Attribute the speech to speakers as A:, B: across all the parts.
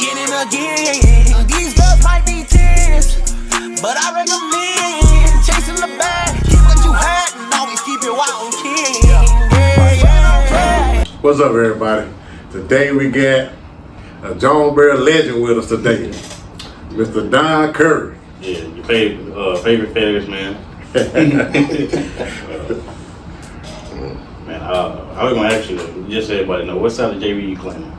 A: again and again. These girls might be 10s, but I recommend chasing the bag. Keep what you had and always keep it wild king. Yeah.
B: What's up, everybody? Today we got a Jonesboro legend with us today, Mr. Don Curry.
C: Yeah, your favorite fetish, man. Man, I was gonna ask you, just so everybody know, what side of JV you claiming?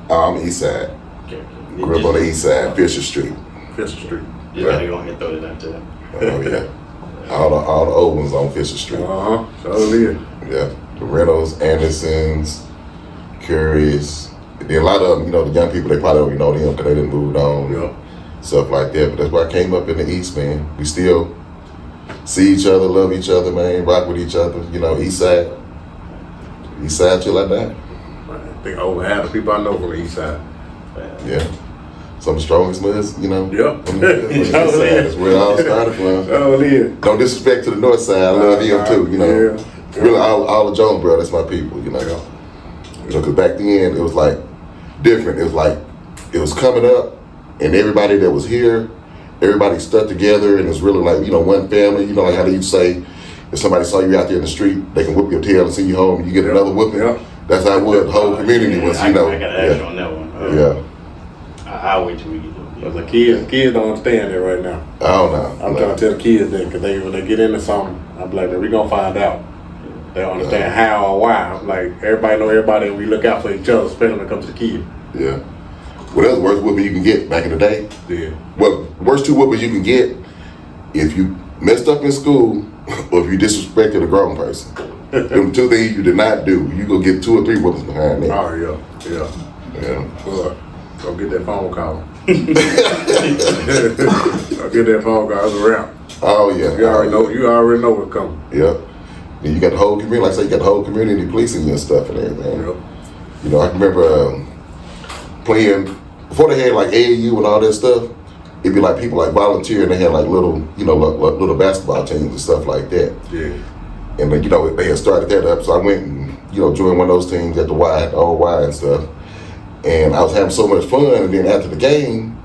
D: I'm East Side.
C: Okay.
D: Grew up on the East Side, Fisher Street.
B: Fisher Street.
C: Just gotta go ahead and throw it out there.
D: Oh yeah. All the old ones on Fisher Street.
B: So it is.
D: Yeah. The Reynolds, Andersons, Currys. Then a lot of them, the young people, they probably don't even know them because they didn't move on.
B: Yeah.
D: Stuff like that. But that's why I came up in the East, man. We still see each other, love each other, man, rock with each other. East Side. East Side till I die.
B: I think over half the people I know from the East Side.
D: Yeah. Some of the strongest ones,
B: Yeah.
D: From the East Side. That's where it all started from.
B: Oh, it is.
D: Don't disrespect to the North Side. I love them too,
B: Yeah.
D: Really, all of Jonesboro, that's my people,
B: Yeah.
D: Because back then, it was like different. It was like, it was coming up, and everybody that was here, everybody stuck together, and it was really like, one family. Like how they used to say, if somebody saw you out there in the street, they can whip your tail and send you home, and you get another whipping.
B: Yeah.
D: That's how it was. The whole community was,
C: I gotta ask you on that one.
D: Yeah.
C: I'll wait till we get there.
B: But the kids don't understand that right now.
D: I don't know.
B: I'm trying to tell the kids that because when they get into something, I'm like, we're going to find out. They don't understand how or why. I'm like, everybody know everybody and we look out for each other, especially when it comes to the kids.
D: Yeah. Well, that's the worst whooping you can get back in the day.
B: Yeah.
D: Well, worst two whoopings you can get if you messed up in school or if you disrespected a grown person. Them two things you did not do, you go get 2 or 3 whoopings behind that.
B: Oh, yeah. Well, go get that phone call. Go get that phone call. It's a wrap.
D: Oh, yeah.
B: You already know what's coming.
D: Yeah. And you got the whole community, like I say, you got the whole community policing you and stuff and everything.
B: Yep.
D: I remember playing, before they had like AAU and all that stuff, it'd be like people like volunteer and they had like little, little basketball teams and stuff like that.
B: Yeah.
D: And they had started that up, so I went and, joined one of those teams at the old Y and stuff. And I was having so much fun, and then after the game,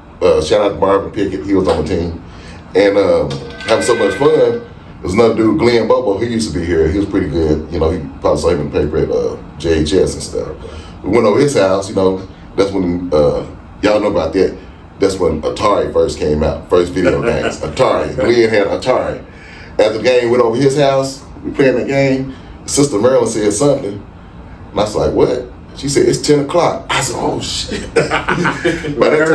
D: shout out to Marvin Pickett, he was on the team. And having so much fun, there was another dude, Glenn Bobo, he used to be here. He was pretty good. He probably saw him in the paper at JHS and stuff. We went over his house, that's when, y'all know about that. That's when Atari first came out, first video games. Atari, Glenn had Atari. After the game, went over his house, we playing that game. Sister Marilyn said something, and I was like, what? She said, it's 10 o'clock. I said, oh shit. By that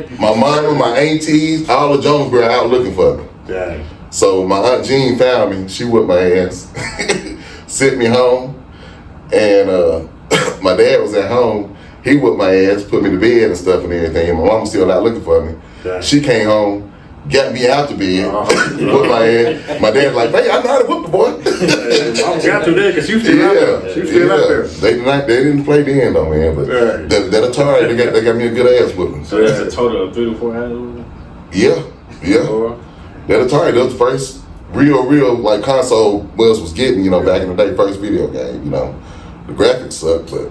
D: time, my mama, my aunties, all of Jonesboro out looking for me.
B: Yeah.
D: So my Aunt Jean found me, she whipped my ass, sent me home, and my dad was at home. He whipped my ass, put me to bed and stuff and everything. My mom was still out looking for me.
B: Yeah.
D: She came home, got me out the bed, whipped my ass. My dad was like, hey, I know how to whip the boy.
B: I got to there because she was still out there. She was still out there.
D: They didn't play then though, man. But that Atari, they got me a good ass whipping.
C: So that's a total of 3 to 4 hours?
D: Yeah. That Atari, that was the first real like console was getting, back in the day, first video game, The graphics sucked, but,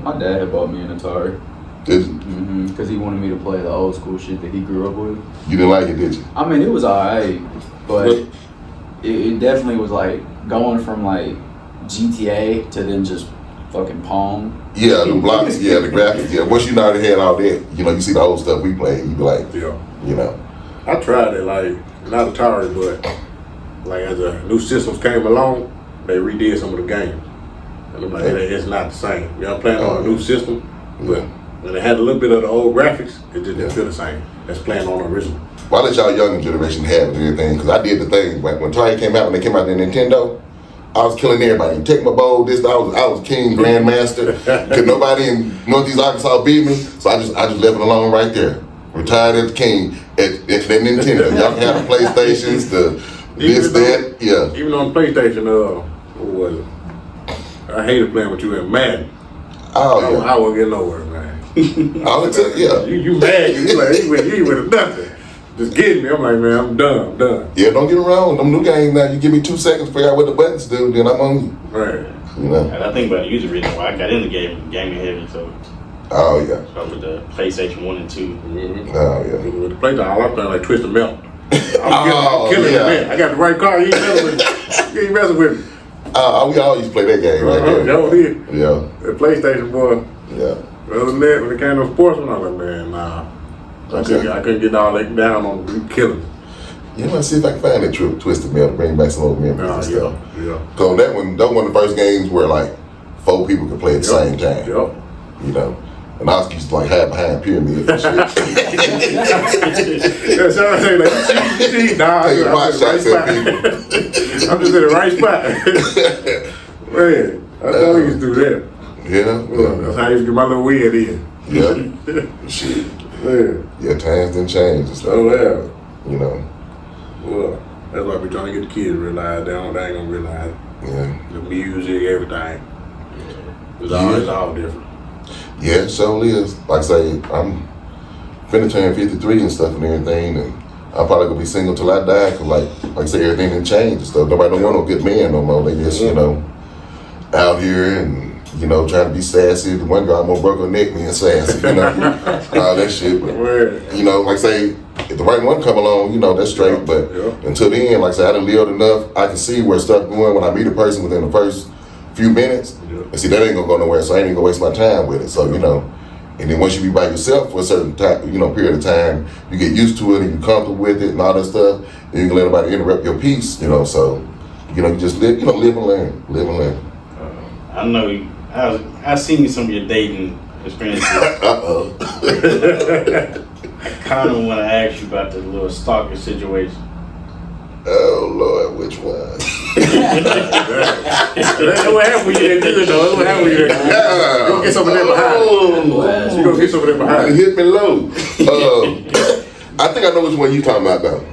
E: My dad had bought me an Atari.
D: Did you?
E: Because he wanted me to play the old school shit that he grew up with.
D: You didn't like it, did you?
E: I mean, it was alright, but it definitely was like going from like GTA to then just fucking Pong.
D: Yeah, the blocks, the graphics, Once you already had all that, you see the old stuff we played, you be like,
B: I tried it, like, not Atari, but like as the new systems came along, they redid some of the games. And I'm like, it's not the same. Y'all playing on a new system, but when it had a little bit of the old graphics, it just didn't feel the same as playing on the original.
D: Well, I let y'all younger generation have it and everything, because I did the thing. When Atari came out, when they came out the Nintendo, I was killing everybody. Tecmo Bowl, I was king, grandmaster. Because nobody in Northeast Arkansas beat me, so I just left it alone right there. Retired as king at that Nintendo. Y'all can have the PlayStations,
B: Even on PlayStation, what was it? I hated playing with you in Madden.
D: Oh, yeah.
B: I won't get nowhere, man.
D: All it took,
B: You mad, you ain't with nothing. Just getting me. I'm like, man, I'm done.
D: Yeah, don't get around. Them new games now, you give me 2 seconds to figure out what the buttons do, then I'm on you.
B: Right.
C: And I think about the user reason why I got into gaming heavy, so
D: Oh yeah.
C: With the PlayStation 1 and 2.
B: Mm-hmm.
D: Oh yeah.
B: With the PlayStation, all I'm playing like Twisted Melt. I'm killing
D: yeah.
B: it. I got the right car. You ain't messing with me. You ain't messing with me.
D: We all used to play that game right there.
B: That was it.
D: Yeah.
B: The PlayStation, boy.
D: Yeah.
B: Other than that, when it came to sports, I was like, man, nah.
D: Okay.
B: I couldn't get all that down on you killing it.
D: You know, see if I can find that trip Twisted Metal to bring back some old memories and stuff.
B: Yeah.
D: Cause that one of the first games where like 4 people could play at the same time.
B: Yep.
D: You know. And I used to like hide behind pyramids and shit.
B: That's how I say, like, you cheat. Nah,
D: Take
B: I'm
D: pot
B: just in
D: shots
B: the
D: at
B: right
D: people.
B: spot. I'm just in the right spot. Man, I thought we used to do that.
D: Yeah.
B: Well, that's how I used to get my little weird in.
D: Yeah. Shit.
B: Man.
D: Yeah, times didn't change and stuff.
B: Oh, yeah.
D: You know.
B: Well, that's why we're trying to get the kids to realize they ain't gonna realize
D: Yeah.
B: the music, everything. It's all different.
D: Yeah, it sure is. Like I say, I'm finna turn 53 and stuff and everything, and I'm probably gonna be single till I die, cause like I say, everything done changed and stuff. Nobody don't want no good man no more. They just, you know, out here and, you know, trying to be sassy. The one guy almost broke her neck being sassy, you know, all that shit. But, you know, like I say, if the right one come along, you know, that's straight. But until then, like I say, I done lived enough. I can see where stuff going when I meet a person within the first few minutes. And see, that ain't gonna go nowhere, so I ain't even gonna waste my time with it. So, you know, and then once you be by yourself for a certain time, you know, period of time, you get used to it and you comfortable with it and all that stuff, and you can let nobody interrupt your peace, you know. So, you know, you just live, live and learn, live and learn.
C: I know, I've seen some of your dating experiences.
D: Uh-oh.
C: I kind of want to ask you about the little stalker situation.
D: Oh, Lord, which one?
B: That's what happened when you didn't do it, though. That's what happened when you didn't do it. You gonna get some of that behind. You gonna get some of that behind.
D: It hit me low. I think I know which one you talking about, though.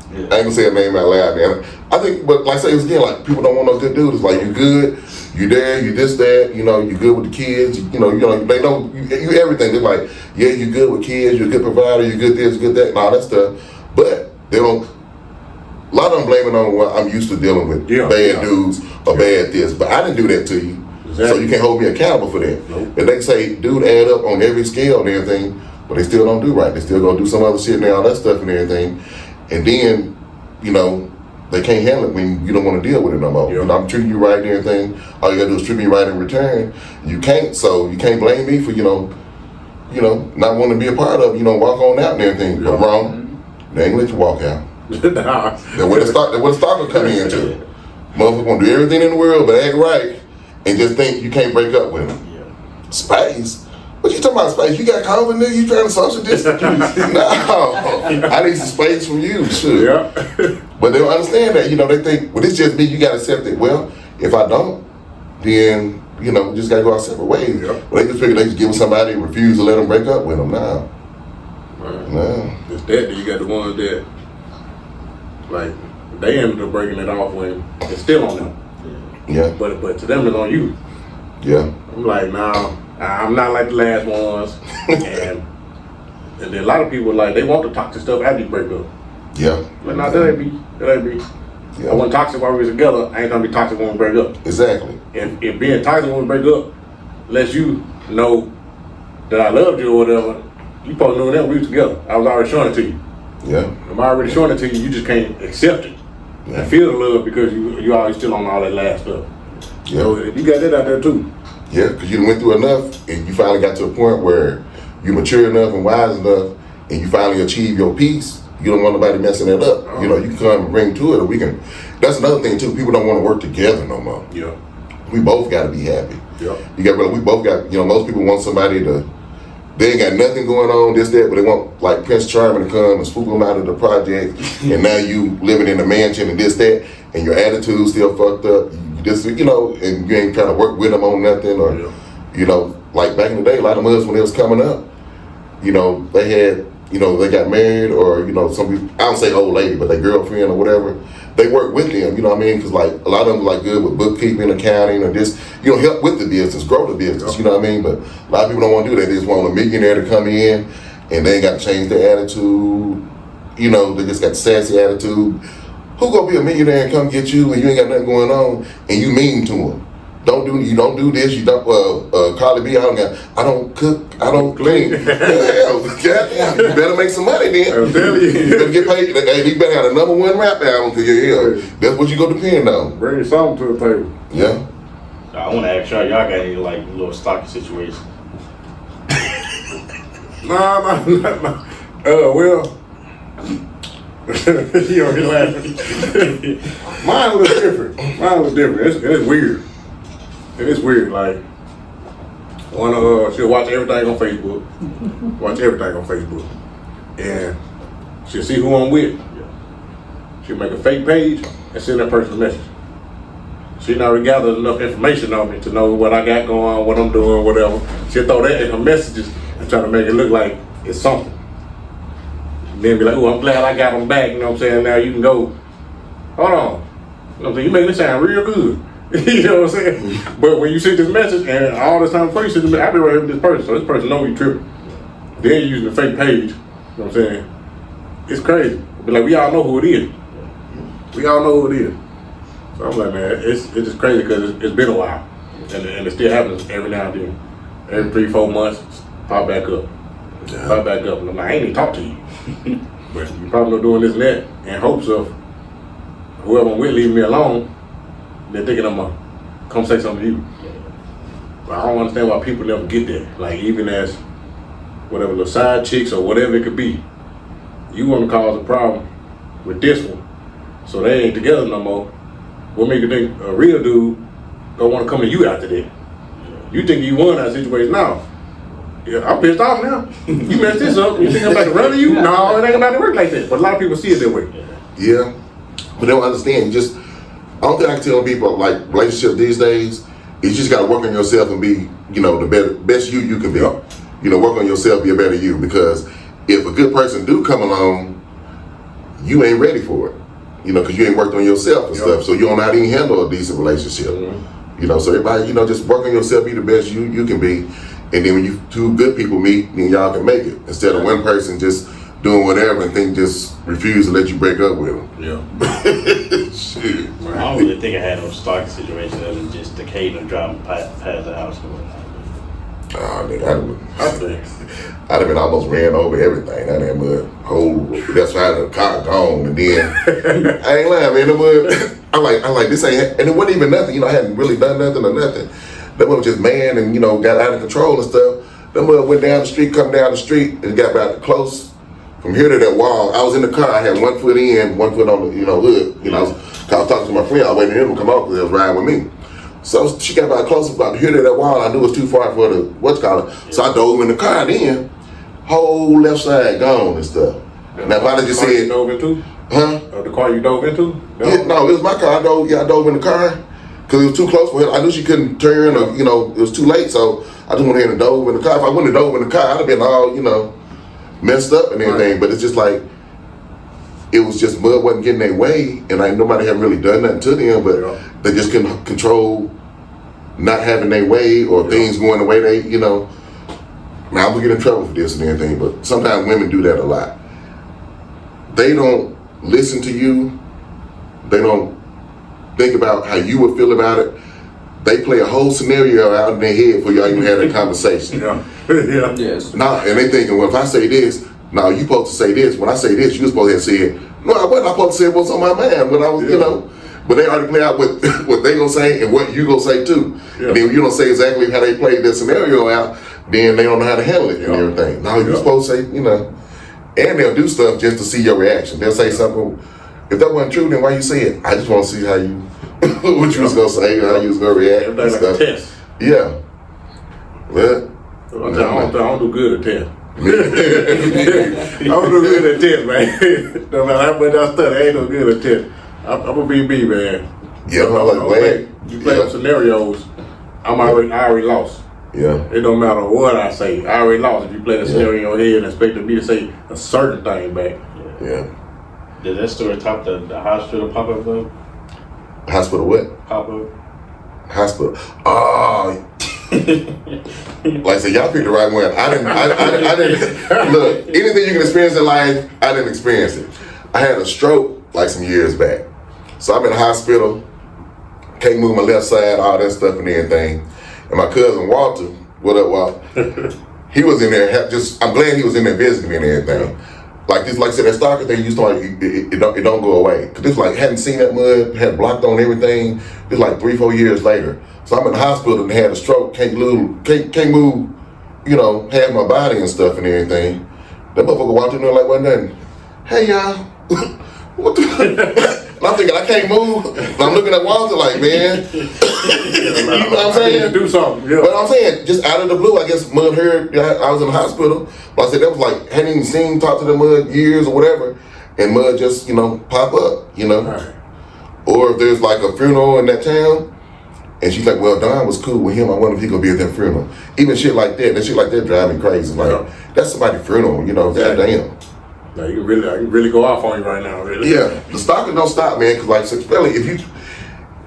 D: I ain't gonna say a name out loud, man. I think, but like I say, it's again, like, people don't want no good dude. It's like, you good, you there, you this, that, you know, you good with the kids, you know, they know you everything. They're like, yeah, you good with kids, you're a good provider, you good this, good that, and all that stuff. But they don't. A lot of them blame it on what I'm used to dealing with, bad dudes or bad this. But I didn't do that to you, so you can't hold me accountable for that. Nope. And they can say, dude, add up on every scale and everything, but they still don't do right. They still gonna do some other shit and all that stuff and everything. And then, you know, they can't handle it when you don't want to deal with it no more. You know, I'm treating you right and everything. All you gotta do is treat me right in return. You can't, so you can't blame me for, you know, not wanting to be a part of, walk on out and everything. But wrong, they ain't let you walk out.
B: Nah.
D: That's where the stalker come into. Motherfucker gonna do everything in the world but act right and just think you can't break up with them. Space? What you talking about space? You got COVID, nigga? You trying to social distance? No. I need some space from you, sure.
B: Yeah.
D: But they don't understand that. They think, well, this just me, you gotta accept it. Well, if I don't, then, we just gotta go our separate ways.
B: Yeah.
D: But they just figure they just give somebody and refuse to let them break up with them. No.
B: It's that you got the ones that, like, they ended up breaking it off when it's still on them.
D: Yeah.
B: But to them, it's on you.
D: Yeah.
B: I'm like, nah, I'm not like the last ones. and then a lot of people, like, they want the toxic stuff after you break up.
D: Yeah.
B: Like, nah, that ain't me.
D: Yeah.
B: I wasn't toxic while we was together. I ain't gonna be toxic when we break up.
D: Exactly.
B: If being toxic when we break up lets you know that I loved you or whatever, you probably know that we was together. I was already showing it to you.
D: Yeah.
B: I'm already showing it to you. You just can't accept it and feel the love because you always still on all that last stuff.
D: Yeah.
B: So you got that out there too.
D: Yeah, because you went through enough and you finally got to a point where you mature enough and wise enough and you finally achieve your peace. You don't want nobody messing it up.
B: Oh.
D: You can come and bring to it, or we can. That's another thing too. People don't want to work together no more.
B: Yeah.
D: We both got to be happy.
B: Yeah.
D: We both got. Most people want somebody to. They ain't got nothing going on, this, that, but they want like Prince Charming to come and swoop them out of the project, and now you living in a mansion and this, that, and your attitude still fucked up. You just, and you ain't trying to work with them on nothing, or, like back in the day, a lot of us when they was coming up, they had, they got married, or some people, I don't say old lady, but their girlfriend or whatever, they work with them, because like a lot of them like good with bookkeeping, accounting, or just, help with the business, grow the business, But a lot of people don't want to do that. They just want a millionaire to come in and they ain't got to change their attitude, they just got the sassy attitude. Who gonna be a millionaire and come get you and you ain't got nothing going on and you mean to them? you don't do this, you don't Carly B, I don't cook, I don't clean. Hell, goddamn, you better make some money then.
B: I'm telling you.
D: You better get paid. Hey, you better have the #1 rap album to your ear. That's what you go depend on.
B: Bring something to the table.
D: Yeah.
C: I want to ask y'all got any like little stalker situations?
B: No. Well, you already laughing. Mine was different. It's weird. It's weird. Like, she'll watch everything on Facebook. And she'll see who I'm with. She'll make a fake page and send that person a message. She already gathered enough information on me to know what I got going on, what I'm doing, whatever. She'll throw that in her messages and try to make it look like it's something. Then be like, oh, I'm glad I got them back, you know what I'm saying? Now you can go, hold on. You know what I'm saying? You making it sound real good. You know what I'm saying? But when you send this message, and all this time before you send this message, I've been right here with this person, so this person know you tripping. Then you're using the fake page, you know what I'm saying? It's crazy. But like, we all know who it is. So I'm like, man, it's just crazy because it's been a while. And it still happens every now and then. Every 3-4 months, pop back up. And I'm like, I ain't even talk to you. But you probably not doing this and that in hopes of whoever I'm with leaving me alone. They're thinking I'm gonna come say something to you. But I don't understand why people never get that. Like, even as whatever little side chicks or whatever it could be, you want to cause a problem with this one, so they ain't together no more. What make you think a real dude don't want to come to you after that? You think you won that situation now? Yeah, I'm pissed off now. You messed this up. You think I'm about to run to you? No, it ain't about to work like that. But a lot of people see it that way.
D: Yeah, but they don't understand. I don't think I can tell people like relationships these days. You just got to work on yourself and be, the best you can be.
B: Yep.
D: Work on yourself, be a better you. Because if a good person do come along, you ain't ready for it. Because you ain't worked on yourself and stuff. So you don't know how to even handle a decent relationship.
B: Mm-hmm.
D: So everybody, just work on yourself, be the best you can be. And then when you two good people meet, then y'all can make it. Instead of one person just doing whatever and just refuse to let you break up with them.
B: Yeah.
D: Shit.
C: I don't really think I had no stalking situation other than just occasional driving past the house or whatnot.
D: Oh, nigga, I'd have been almost ran over everything. I done that's why the car gone. And then I ain't lying, man. I'm like, this ain't, and it wasn't even nothing. I hadn't really done nothing or nothing. That was just man and got out of control and stuff. That mother went down the street, come down the street, and got about close from here to that wall. I was in the car. I had 1 foot in, 1 foot on the hood. I was talking to my friend. I was waiting for him to come out because he was riding with me. So she got about close about here to that wall. I knew it was too far for the So I dove in the car. Then whole left side gone and stuff. Now if I just said,
B: you dove into?
D: Huh?
B: The car you dove into?
D: No, it was my car. I dove in the car. Because it was too close for her. I knew she couldn't turn or, it was too late. So I just went ahead and dove in the car. If I wouldn't have dove in the car, I'd have been all, messed up and everything. Right. But it's just like, it was just mud wasn't getting their way. And nobody had really done nothing to them. But they just couldn't control not having their way or things going the way they, Now I'm going to get in trouble for this and everything. But sometimes women do that a lot. They don't listen to you. They don't think about how you would feel about it. They play a whole scenario out in their head before y'all even had a conversation.
E: Yes.
D: Now, and they thinking, well, if I say this, now you supposed to say this. When I say this, you supposed to have said, no, I wasn't. I supposed to say what's on my mind when I was, But they already play out what they gonna say and what you gonna say too. And then when you don't say exactly how they played that scenario out, then they don't know how to handle it and everything. Now you supposed to say, and they'll do stuff just to see your reaction. They'll say something. If that wasn't true, then why you say it? I just want to see how you, what you was gonna say, how you was gonna react.
B: Everything's like a test.
D: Yeah. Well,
B: I don't do good at test. I don't do good at test, man. No matter how much I study, I ain't no good at test. I'm a BB, man.
D: Yeah,
B: you play up scenarios, I already lost.
D: Yeah.
B: It don't matter what I say. I already lost. If you play the scenario in your head and expect me to say a certain thing back.
D: Yeah.
C: Did that story top the hospital pop-up though?
D: Hospital what?
C: Pop-up.
D: Hospital. Oh. Like I said, y'all picked the right one. I didn't look, anything you can experience in life, I didn't experience it. I had a stroke like some years back. So I'm in the hospital can't move my left side, all that stuff and everything. And my cousin Walter, what up, Walt? He was in there. I'm glad he was in there visiting me and everything. Like this, like I said, that Stalker thing used to like it don't go away. Cause this like hadn't seen that mud, had blocked on everything. It's like 3-4 years later. So I'm in the hospital and had a stroke, can't move, half my body and stuff and everything. That motherfucker walked in there like wasn't nothing. Hey y'all, what the? And I'm thinking I can't move. And I'm looking at Walter like, man, you know what I'm saying?
B: Do something. Yeah.
D: But I'm saying, just out of the blue, I guess Mud heard I was in the hospital. But I said that was like hadn't even seen, talked to the Mud years or whatever, and Mud just pop up,
B: Right.
D: Or if there's like a funeral in that town. And she's like, well, Don was cool with him. I wonder if he gonna be at that funeral. Even shit like that. That shit like that drive me crazy. Like, that's somebody's funeral, goddamn.
B: Now I can really go off on you right now, really.
D: Yeah, the stalking don't stop, man. Cause like, especially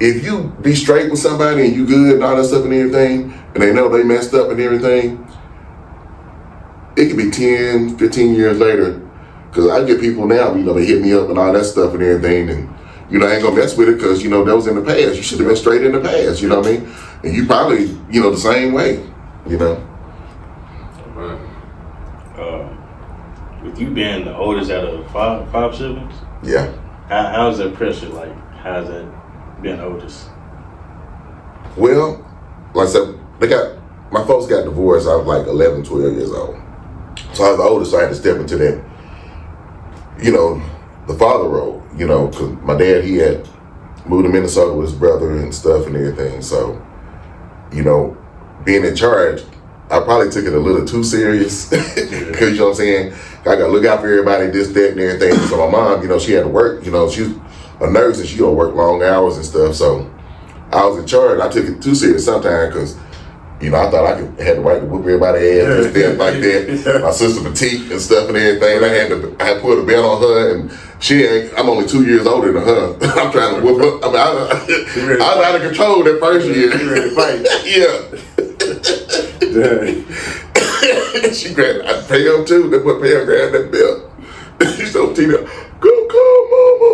D: if you be straight with somebody and you good and all that stuff and everything, and they know they messed up and everything, it could be 10, 15 years later. Cause I get people now, they hit me up and all that stuff and everything, and I ain't gonna mess with it because, that was in the past. You should have been straight in the past, you know what I mean? And you probably, the same way,
C: With you being the oldest out of five siblings,
D: Yeah.
C: how's that pressure like? How's that being oldest?
D: Well, like I said, my folks got divorced. I was like 11, 12 years old. So I was the oldest, so I had to step into that, the father role, because my dad, he had moved to Minnesota with his brother and stuff and everything. So, being in charge, I probably took it a little too serious because, you know what I'm saying? I got to look out for everybody, this, that, and everything. So my mom, she had to work, she's a nurse and she don't work long hours and stuff. So I was in charge. I took it too serious sometimes because, I thought I had the right to whoop everybody's ass, this, that, like that. My sister petite and stuff and everything. I had put a belt on her and I'm only 2 years older than her. I'm trying to whoop her. I mean, I was out of control that first year.
B: You ready to fight?
D: Yeah. She grabbed, I pay him too. That's what Pam grabbed that belt. She told Tina, go call mama.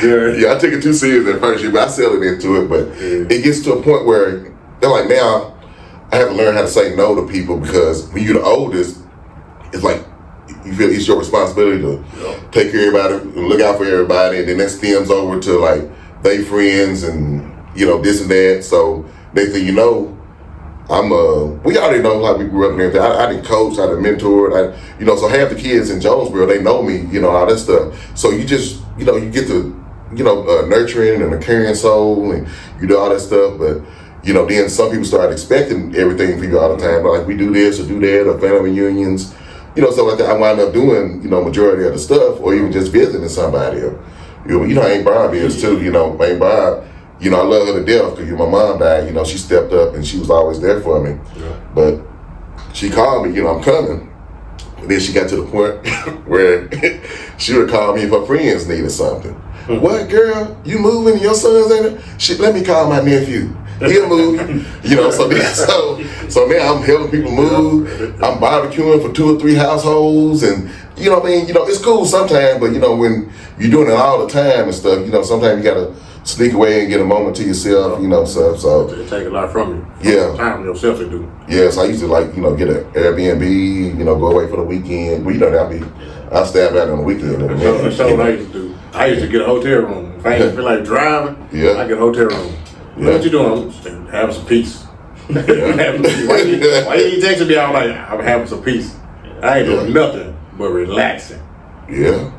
D: Yeah, I took it too serious at first year, but I settled into it. But it gets to a point where they're like, now I have to learn how to say no to people because when you're the oldest, it's like you feel it's your responsibility to take care of everybody and look out for everybody, and then that stems over to like they friends and this and that. So next thing you know, we already know how we grew up and everything. I didn't coach, I didn't mentor, so half the kids in Jonesboro, they know me, all that stuff. So you just, you get to, nurturing and a caring soul and you do all that stuff. But, then some people start expecting everything from you all the time. Like we do this or do that or family reunions, stuff like that. I wind up doing, majority of the stuff or even just visiting somebody. Or, Aunt Barb is too, Aunt Barb. I love her to death because my mom died. She stepped up and she was always there for me. Yeah. But she called me, I'm coming. And then she got to the point where she would call me if her friends needed something. Mm-hmm. What, girl? You moving? Your son's in it? Let me call my nephew. He'll move. So now I'm helping people move. I'm barbecuing for 2 or 3 households, and it's cool sometimes. But when you're doing it all the time and stuff, sometimes you gotta sneak away and get a moment to yourself, stuff. So
B: it take a lot from you.
D: Yeah.
B: Time yourself to do.
D: Yeah, so I used to get an Airbnb, go away for the weekend. Well, I'll stay out on the weekend.
B: So what I used to do. I used to get a hotel room. If I didn't feel like driving, I get a hotel room. Yeah. What you doing? I'm having some peace. Why you texting me? I'm like, I'm having some peace. I ain't doing nothing but relaxing.
D: Yeah.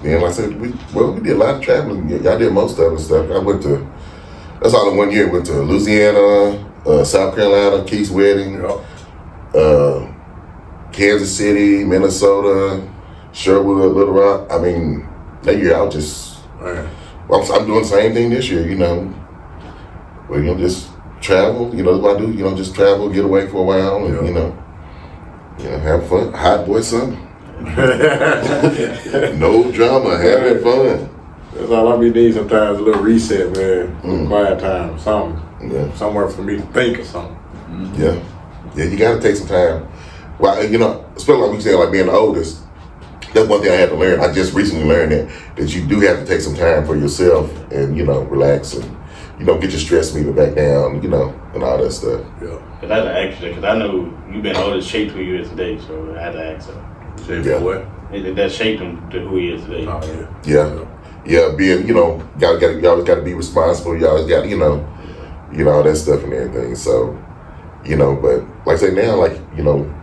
D: And like I said, we did a lot of traveling. Y'all did most of it stuff. That's all in 1 year. Went to Louisiana, South Carolina, Keith's wedding, Kansas City, Minnesota, Sherwood, Little Rock. I mean, that year I was just, I'm doing the same thing this year, Well, just travel, that's what I do, just travel, get away for a while, and, have fun. Hot boy summer. No drama, having fun.
B: That's all I be needing sometimes, a little reset, man. Quiet time, something.
D: Yeah.
B: Somewhere for me to think or something.
D: Yeah. Yeah, you gotta take some time. Well, especially like we said, like being the oldest, that's one thing I had to learn. I just recently learned that you do have to take some time for yourself and, you know, relax and, you know, get your stress meter back down, you know, and all that stuff.
B: Yeah.
C: Cause I had to ask you, because I know you've been older shaped who you is today, so I had to ask her.
B: Say
D: Yeah.
B: what?
C: That shaped him to who he is today.
B: Oh yeah.
D: Yeah, being, you know, you always got to be responsible. You always got, you know, all that stuff and everything. So, you know, but like I say now, like, you know,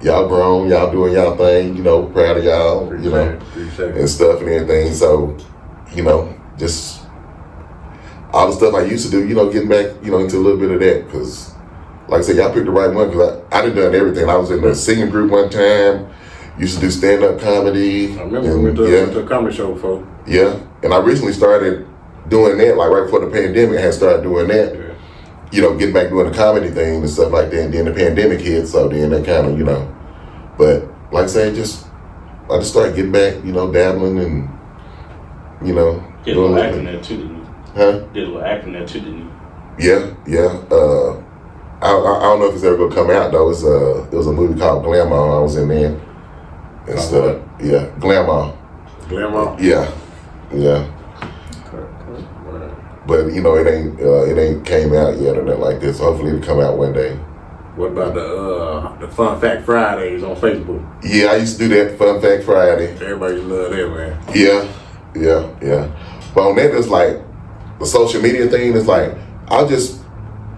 D: y'all grown, y'all doing y'all thing, you know, proud of y'all, you know, and stuff and everything. So, you know, just all the stuff I used to do, you know, getting back, you know, into a little bit of that. Because, like I said, y'all picked the right one because I done everything. I was in the singing group one time, used to do stand-up comedy.
B: I remember we went to a comedy show before.
D: Yeah, and I recently started doing that, like right before the pandemic, I had started doing that.
B: Yeah.
D: You know, getting back doing the comedy thing and stuff like that. And then the pandemic hit, so then that kind of, you know. But like I said, I just started getting back, you know, dabbling and, you know.
C: Did a little acting there too, didn't you?
D: Huh?
C: Did a little acting there too, didn't you?
D: Yeah. I don't know if it's ever gonna come out though. There was a movie called Glamour. I was in there and stuff. Yeah, Glamour.
B: Glamour.
D: Yeah. But you know, it ain't came out yet or nothing like this. So hopefully it'll come out one day.
B: What about the Fun Fact Fridays on Facebook?
D: Yeah, I used to do that Fun Fact Friday.
B: Everybody love that, man.
D: Yeah. But on that, it's like the social media thing. Is like I just,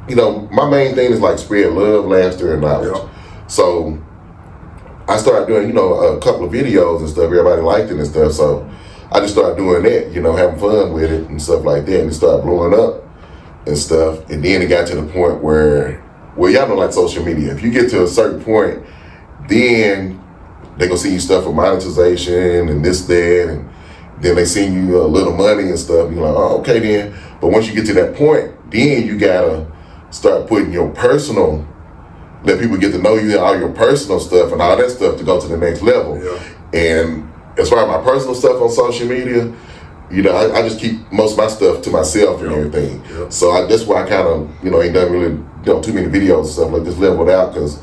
D: you know, my main thing is like spread love, laughter, and knowledge.
B: Yep.
D: So I started doing, you know, a couple of videos and stuff. Everybody liked it and stuff. So I just started doing that, you know, having fun with it and stuff like that. And it started blowing up and stuff. And then it got to the point where y'all know, like social media, if you get to a certain point, then they gonna see you stuff for monetization and this, that, and then they send you a little money and stuff. You're like, oh, okay then. But once you get to that point, then you gotta start putting your personal, let people get to know you and all your personal stuff and all that stuff to go to the next level.
B: Yeah.
D: And as far as my personal stuff on social media, you know, I just keep most of my stuff to myself and everything.
B: Yeah.
D: So that's why I kind of, you know, ain't done really, you know, too many videos and stuff like this leveled out because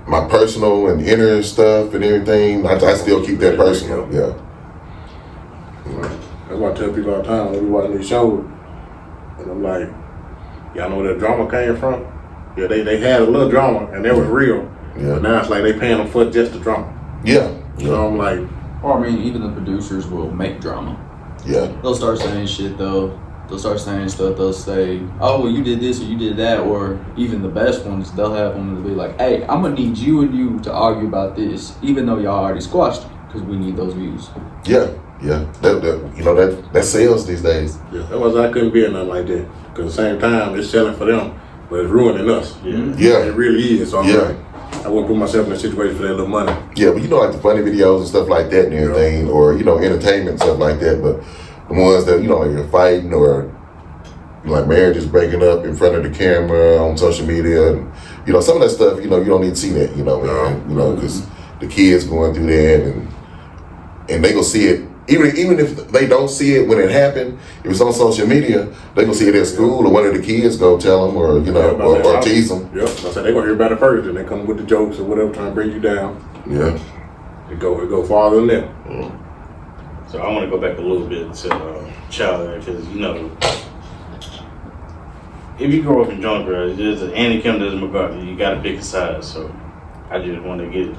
D: my personal and inner stuff and everything, I still keep that personal. Yeah.
B: That's why I tell people all the time when we watch these shows, and I'm like, y'all know where the drama came from? Yeah, they had a little drama and that was real.
D: Yeah.
B: But now it's like they paying them for just the drama.
D: Yeah.
B: So I'm like,
E: Or I mean, even the producers will make drama.
D: Yeah.
E: They'll start saying shit though. They'll start saying stuff. They'll say, "Oh, well, you did this or you did that," or even the best ones, they'll have them to be like, "Hey, I'm gonna need you and you to argue about this, even though y'all already squashed it, because we need those views."
D: Yeah. That you know, that sells these days.
B: yeah, that was I couldn't be in nothing like that. Because at the same time, it's selling for them, but it's ruining us.
D: Yeah.
B: It really is. So I'm
D: Yeah.
B: like, I wouldn't put myself in a situation for that little money.
D: Yeah, but you know, like the funny videos and stuff like that and everything, or, you know, entertainment and stuff like that, but the ones that, you know, like you're fighting or like marriages breaking up in front of the camera on social media, and, you know, some of that stuff, you know, you don't need to see that, you know, man, you know, because the kids going through that and they gonna see it, even if they don't see it when it happened, if it's on social media, they gonna see it at school or one of the kids go tell them or, you know, or tease them.
B: Yep, I said they gonna hear about it first, and they come with the jokes or whatever, trying to bring you down.
D: Yeah.
B: It go farther than that.
C: So I want to go back a little bit to childhood because, you know, if you grow up in Jonesboro, there's an Annie Kim, there's a MacArthur, you got to pick a side. So I just want to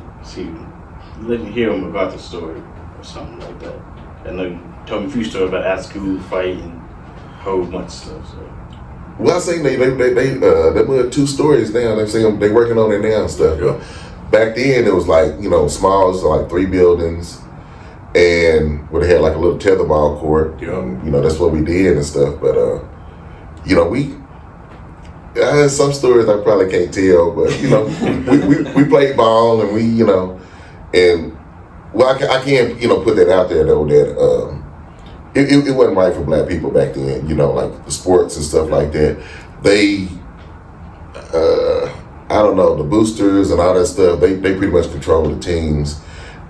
C: let me hear a MacArthur story or something like that. I know you told me a few stories about after school fight and a whole bunch of stuff. So.
D: Well, I seen they were 2 stories now. They saying they working on it now and stuff.
B: Yeah.
D: Back then it was like, you know, small, it was like 3 buildings, and where they had like a little tetherball court.
B: Yeah.
D: And, you know, that's what we did and stuff. But you know, some stories I probably can't tell, but you know, we played ball and we, you know, and well, I can't, you know, put that out there though that it wasn't right for black people back then, you know, like the sports and stuff like that. They, I don't know, the boosters and all that stuff, they pretty much control the teams.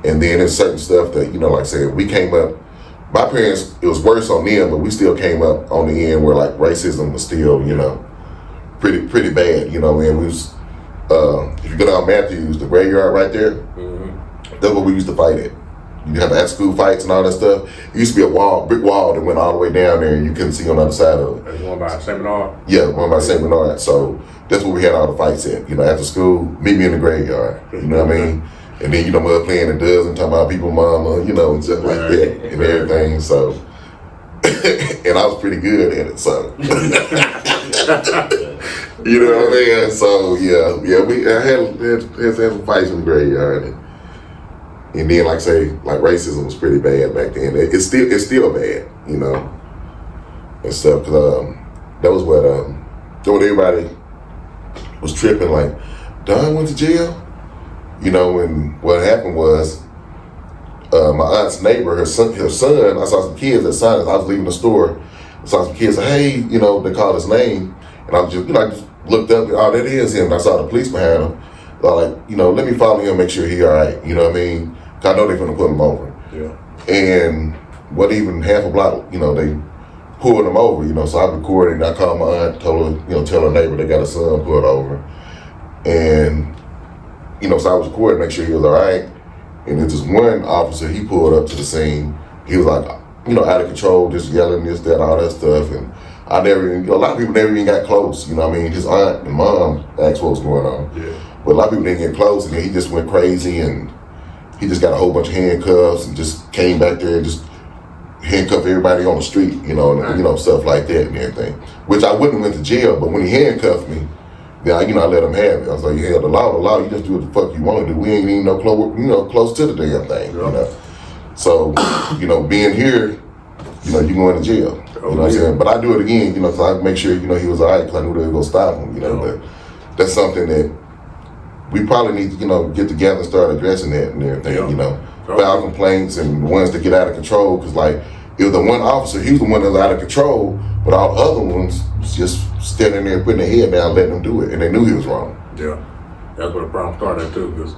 D: And then there's certain stuff that, you know, like I said, we came up, my parents, it was worse on them, but we still came up on the end where like racism was still, you know, pretty bad, you know, and we was, if you go down Matthews, the graveyard right there, that's what we used to fight at. you have after school fights and all that stuff. It used to be a brick wall that went all the way down there, and you couldn't see on the other side of it.
B: There's one by St. Bernard.
D: Yeah, one by St. Bernard. So that's where we had all the fights at. After school, meet me in the graveyard. You know what I mean? And then mother playing the dozen, talking about people, mama, and stuff like that and everything. So, and I was pretty good at it. So, you know what I mean? So I had some fights in the graveyard. And then, like I say, racism was pretty bad back then. It's still bad, and stuff. Cause that was what everybody was tripping. Like, Don went to jail. And what happened was, my aunt's neighbor, her son. I saw some kids at Sonic. I was leaving the store. I saw some kids say, "Hey," they called his name, and I was just, I just looked up. Oh, that is him. And I saw the police behind him. So I was like, let me follow him, make sure he all right. You know what I mean? I know they're gonna put him over.
B: Yeah.
D: And what even half a block, they pulled him over, so I recorded and I called my aunt, told her, tell her neighbor they got a son pulled over. And, so I was recording, make sure he was all right. And then this one officer, he pulled up to the scene. He was like, out of control, just yelling this, that, all that stuff. And I never even, a lot of people never even got close, His aunt and mom asked what was going on.
B: Yeah.
D: But a lot of people didn't get close, and then he just went crazy, and he just got a whole bunch of handcuffs and just came back there and just handcuffed everybody on the street, and stuff like that and everything. Which I wouldn't have went to jail, but when he handcuffed me, then I let him have it. I was like, the law, you just do what the fuck you want to do. We ain't even close to the damn thing, So, being here, you going to jail. You know what I'm saying? But I do it again, so I make sure, he was all right, because I knew they were going to stop him, But that's something that we probably need to, get together and start addressing that and everything, foul complaints and the ones that get out of control. Because, it was the one officer, he was the one that was out of control, but all the other ones was just standing there putting their head down, letting them do it, and they knew he was wrong.
B: Yeah. That's where the problem started, too, because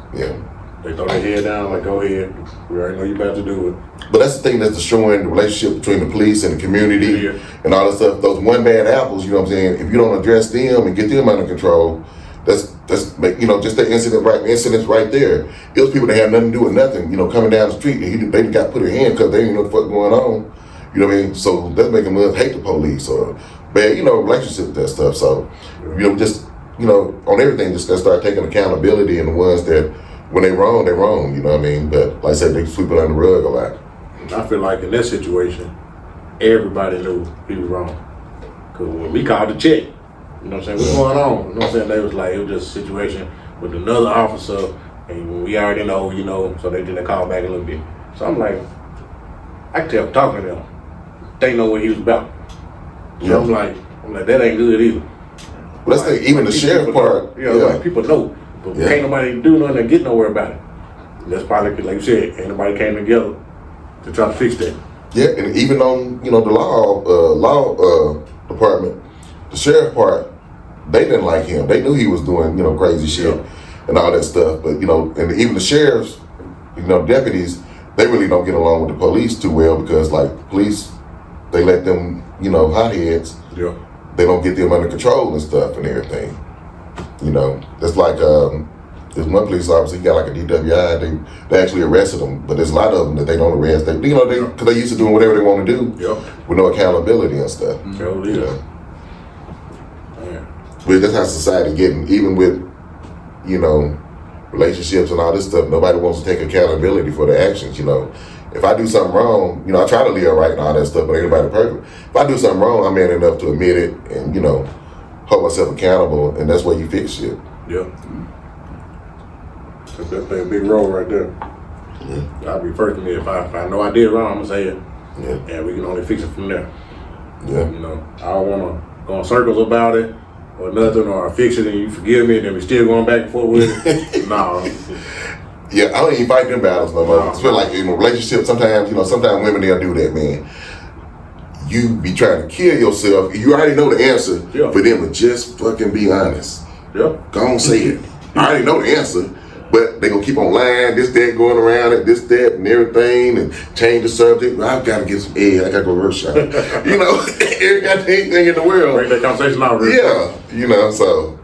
B: they throw their head down, like, go ahead. We already know you about to do it.
D: But that's the thing that's destroying the relationship between the police and the community and all that stuff. Those one bad apples, you know what I'm saying? If you don't address them and get them under control, that's just the incidents right there. Those people that have nothing to do with nothing, coming down the street, and they got put in handcuffs, they didn't know what the fuck going on. You know what I mean? So that's making them hate the police or bad, relationship with that stuff. So, on everything, just start taking accountability, and the ones that, when they wrong, you know what I mean? But like I said, they sweep it under the rug a lot.
B: I feel like in that situation, everybody knew he was wrong. Because when we called the check, what's going on? They was like, it was just a situation with another officer, and we already know, so they did a call back a little bit. So I'm like, I can tell from talking to them, they know what he was about. So I'm like, that ain't good either.
D: Well, that's even the sheriff part.
B: Like people know, but can't nobody do nothing and get nowhere about it. And that's probably, like you said, ain't nobody came together to try to fix that.
D: Yeah, and even on, the law department, the sheriff part, they didn't like him. They knew he was doing, crazy shit and all that stuff. But, and even the sheriffs, deputies, they really don't get along with the police too well, because police, they let them, hotheads.
B: Yeah.
D: They don't get them under control and stuff and everything. That's like there's one police officer, he got like a DWI. They actually arrested him, but there's a lot of them that they don't arrest. They because they used to doing whatever they want to do with no accountability and stuff. But that's how society's getting. Even with relationships and all this stuff, nobody wants to take accountability for their actions. If I do something wrong, I try to live right and all that stuff, but ain't nobody perfect. If I do something wrong, I'm man enough to admit it and, hold myself accountable, and that's where you fix shit.
B: Yeah. That play a big role right there.
D: Yeah.
B: I'll be first to me. If I know I did wrong, I'm going to say it.
D: Yeah.
B: And we can only fix it from there.
D: Yeah.
B: I don't want to go in circles about it or nothing, or I fix it and you forgive me and then we still going back and forth with it. No.
D: Yeah, I don't even fight them battles no more. I feel like in a relationship, sometimes women, they'll do that, man. You be trying to kill yourself. You already know the answer, for them to just fucking be honest.
B: Yeah.
D: Go on, say it. I already know the answer, but they gonna keep on lying, this, that, going around it, this, that, and everything, and change the subject. Well, I've got to get some egg. I got to go to shop. Every goddamn thing in the world.
B: Break that conversation out.
D: Yeah, so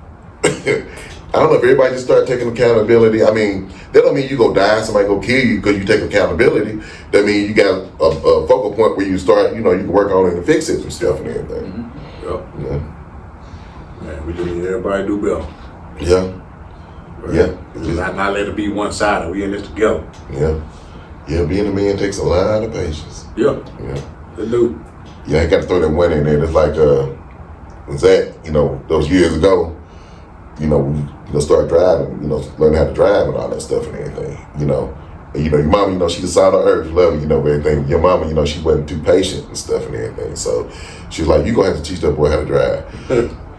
D: I don't know if everybody just start taking accountability. I mean, that don't mean you go die, somebody go kill you because you take accountability. That means you got a focal point where you start, you can work on it and fix it and stuff and everything.
B: Mm-hmm.
D: Yeah.
B: Man, we just need everybody to do better.
D: Yeah.
B: Right?
D: Yeah.
B: Just not let it be one-sided. We in this together.
D: Yeah. Yeah, being a man takes a lot of patience.
B: Yeah.
D: Yeah.
B: It do.
D: Yeah, I got to throw that one in there. It's like, Zach, those years ago, we start driving, learn how to drive and all that stuff and everything, And, your mama, she the salt of earth, love you, everything. Your mama, she wasn't too patient and stuff and everything. So she's like, you gonna have to teach that boy how to drive.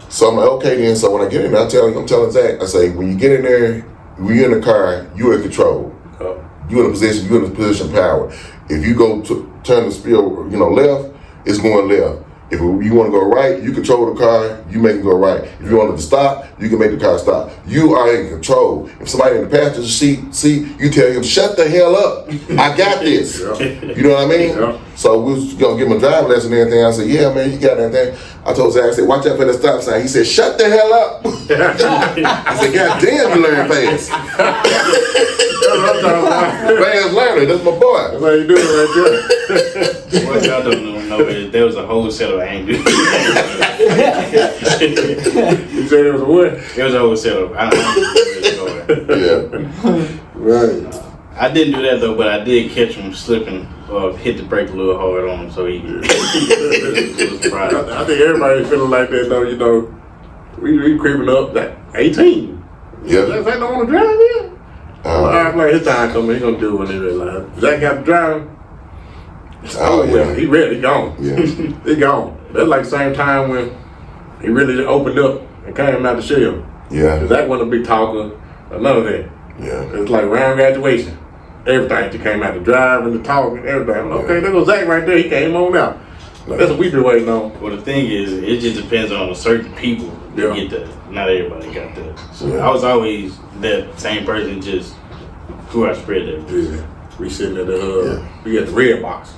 D: So I'm like, okay then. So when I get in there, I'm telling Zach, I say, when you get in there, when you're in the car, you're in control. You're in a position of power. If you go to turn the spill, left, it's going left. If you want to go right, you control the car, you make it go right. If you want it to stop, you can make the car stop. You are in control. If somebody in the passenger seat, you tell him, shut the hell up. I got this.
B: Yeah.
D: You know what I mean?
B: Yeah.
D: So we was going to give him a driving lesson and everything. I said, yeah, man, you got everything. I told Zach, I said, watch out for the stop sign. He said, shut the hell up. I said, God damn, you learn fast. Fast learner, that's my boy.
B: That's how you do it right there.
C: What y'all don't know is there was a whole set of angels.
B: You said it was a what?
C: There was a whole set of. I don't know.
D: Yeah.
B: Right.
C: I didn't do that though, but I did catch him slipping or hit the brake a little hard on him, so he was proud.
B: I think everybody feeling like that though, we creeping up like 18.
D: Yeah.
B: Zach don't want to drive yet. I'm like, his time coming, he gonna do when he realize. Zach got to drive.
D: Oh, yeah.
B: He ready, he gone.
D: Yeah.
B: He gone. That's like the same time when he really opened up and came out the shell.
D: Yeah.
B: Cause Zach wasn't a big talker or none of that.
D: Yeah.
B: It's like around graduation. Everything. He came out to drive and to talk and everything. I'm like, okay, there goes Zach right there. He came on out. That's what we been waiting on.
C: Well, the thing is, it just depends on a certain people that
B: Yeah.
C: get that. Not everybody got that. So
D: Yeah.
C: I was always that same person, just who I spread that.
B: Yeah. We sitting at the we at the red box.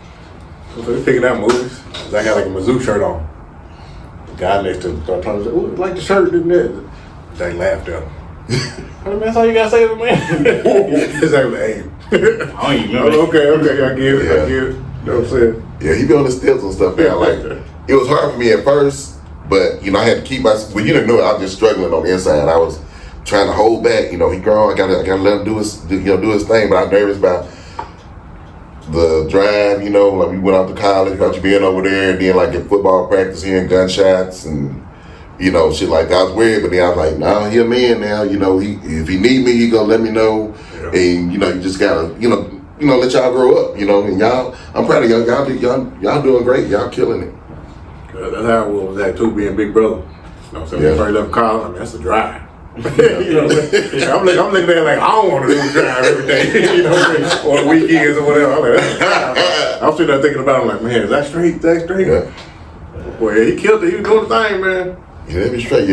B: So we picking out movies. Zach got like a Mizzou shirt on. The guy next to him started trying to say, "Oh, like the shirt, didn't it?" Zach laughed at him. Man, that's all you gotta say to the man. Zach was aim.
C: I don't even remember.
B: Okay, I get it.
D: Yeah.
B: I get it. You know what I'm saying?
D: Yeah, he be on the stilts and stuff now. Like, it was hard for me at first, but I had to keep you didn't know it, I was just struggling on the inside. I was trying to hold back. He grown. I gotta let him do his thing. But I'm nervous about the drive. Like we went out to college, about you being over there, and then like at football practice, hearing gunshots and shit like that. I was worried, but then I was like, nah, he a man now. If he need me, he gonna let me know.
B: Yeah.
D: And you just gotta let y'all grow up. And y'all, I'm proud of y'all. Y'all doing great. Y'all killing it.
B: That's how it was that too, being big brother. When I first left college, I mean, that's a drive. You know what I'm saying? I'm looking at it like, I don't want to do the drive every day, or the weekends or whatever. I'm like, that's a drive. I'm sitting there thinking about it, I'm like, man, is that straight?
D: Yeah.
B: Boy, he killed it. He was doing the thing, man.
D: Yeah, that'd be straight.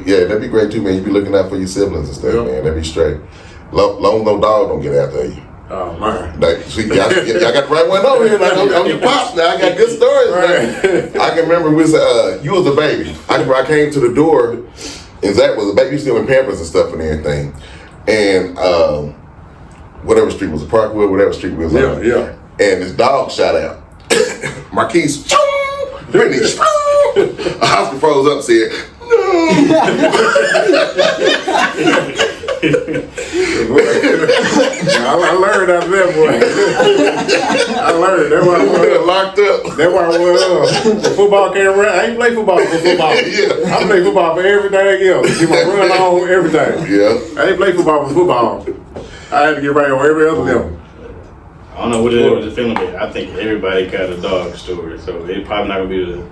D: Yeah, that'd be great too, man. You be looking out for your siblings and stuff, man. That'd be straight. Long no dog don't get after you.
B: Oh, man.
D: See, y'all got the right one over here. Like, I'm your pops now. I got good stories, man. I can remember you was a baby. I came to the door, and Zach was a baby, still in Pampers and stuff and everything. And whatever street was, Parkwood, whatever street was on.
B: Yeah.
D: And this dog shot out. Marquise, Brittany, Oscar froze up, said, no.
B: I learned after that, boy. I learned. That's why I was
D: locked up.
B: That's why I was the football can't run. I ain't play football for football.
D: Yeah.
B: I play football for everything else. Get my run on, everything.
D: Yeah.
B: I ain't play football for football. I had to get right on every other level.
C: I don't know what it was feeling, but I think everybody got a dog story, so it probably not gonna be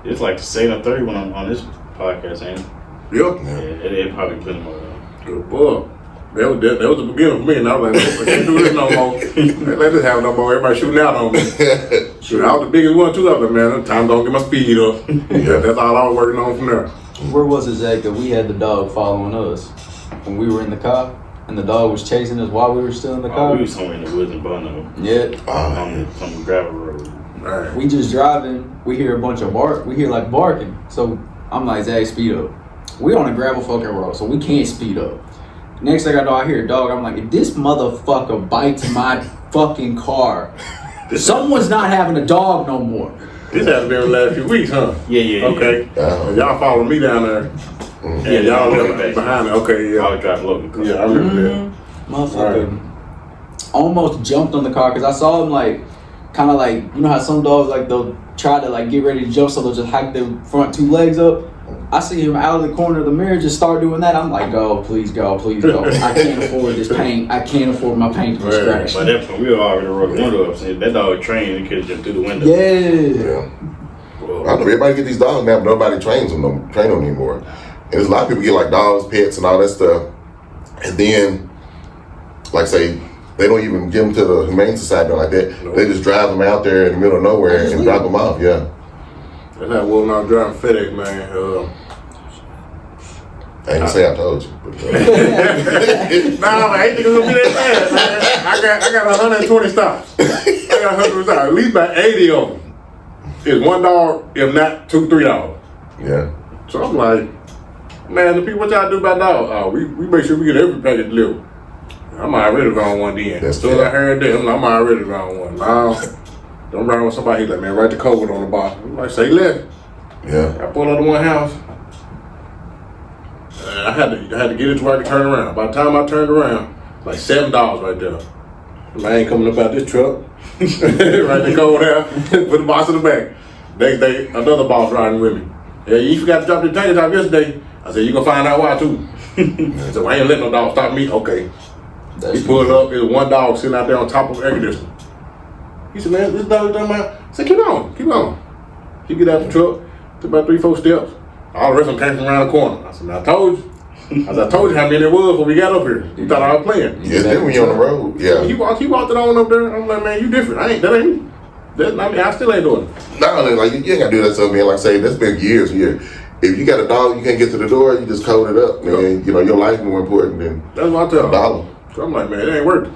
C: it's like the second or third one on this podcast, ain't it?
B: Yep.
C: Yeah, it probably put them on.
B: Good boy. That was the beginning for me, and I was like, I can't do this no more. Let this happen no more. Everybody shooting out on me. Shoot, I was the biggest one too. I was like, man, time don't get my speed up. Yeah, that's all I was working on from there.
E: Where was it, Zach, that we had the dog following us when we were in the car, and the dog was chasing us while we were still in the car?
C: We were somewhere in the woods in Bono.
E: Yeah.
C: On some gravel road.
B: Right.
E: We just driving. We hear a bunch of bark. We hear like barking. So I'm like, Zach, speed up. We on a gravel fucking road, so we can't speed up. Next thing I know, I hear a dog. I'm like, if this motherfucker bites my fucking car, someone's not having a dog no more.
B: This has been the last few weeks, huh?
C: Yeah.
B: Okay. Y'all follow me down there.
C: Yeah,
B: y'all
C: left
B: left behind it. Okay, yeah.
C: I would drive local.
B: Yeah, I remember that.
E: Motherfucker almost jumped on the car because I saw him like, kind of like, you know how some dogs like they'll try to like get ready to jump, so they'll just hike their front 2 legs up. I see him out of the corner of the mirror just start doing that. I'm like, go, please go, please go. I can't afford this paint. I can't afford my paint to be scratched.
C: But that point, we were already rolled the window up. That dog trained and could have jumped through the window.
E: Yeah.
D: I know everybody get these dogs now, but nobody train them anymore. And there's a lot of people get like dogs, pets, and all that stuff, and then, like say, they don't even give them to the Humane Society or like that.
B: No.
D: They just drive them out there in the middle of nowhere and drop them off. Yeah.
B: That's how well now driving FedEx, man.
D: I ain't gonna say I told you. But,
B: Nah, I ain't think it's gonna be that bad, man. I got 120 stops. I got 100 stops. At least about 80 of them. It's one dog, if not 2-3 dogs.
D: yeah.
B: So I'm like, man, the people, what y'all do about dogs? Oh, we make sure we get every package delivered. I'm already on one then.
D: That's
B: As soon as I heard that, I'm already on one. Now, don't run with somebody like, man, write the code on the bottom. I'm like, say left.
D: Yeah.
B: I pulled out of one house. I had to get it to where I could turn around. By the time I turned around, like $7 right there. I ain't coming up out this truck. Write the code out, put the box in the back. Next day, another boss riding with me. Yeah, you forgot to drop your package off yesterday. I said, you gonna find out why too. He said, well, I ain't letting no dog stop me. Okay. He pulled up, there was one dog sitting out there on top of the air conditioner. He said, man, this dog talking about. I said, keep on. He get out the truck, took about 3-4 steps. All the rest of them came from around the corner. I said, man, I told you. I told you how many it was when we got up here. You thought I was playing.
D: Yeah, then when you're on the road. Yeah.
B: He walked it on up there. I'm like, man, you different. That ain't me. That's not me. I still ain't doing it.
D: No, like you ain't gotta do that stuff, man. Like I say, that's been years here. If you got a dog, you can't get to the door. You just code it up, man.
B: Yep.
D: You know your life more important than
B: That's what I tell
D: a dollar.
B: him. So I'm like, man, it ain't worth it.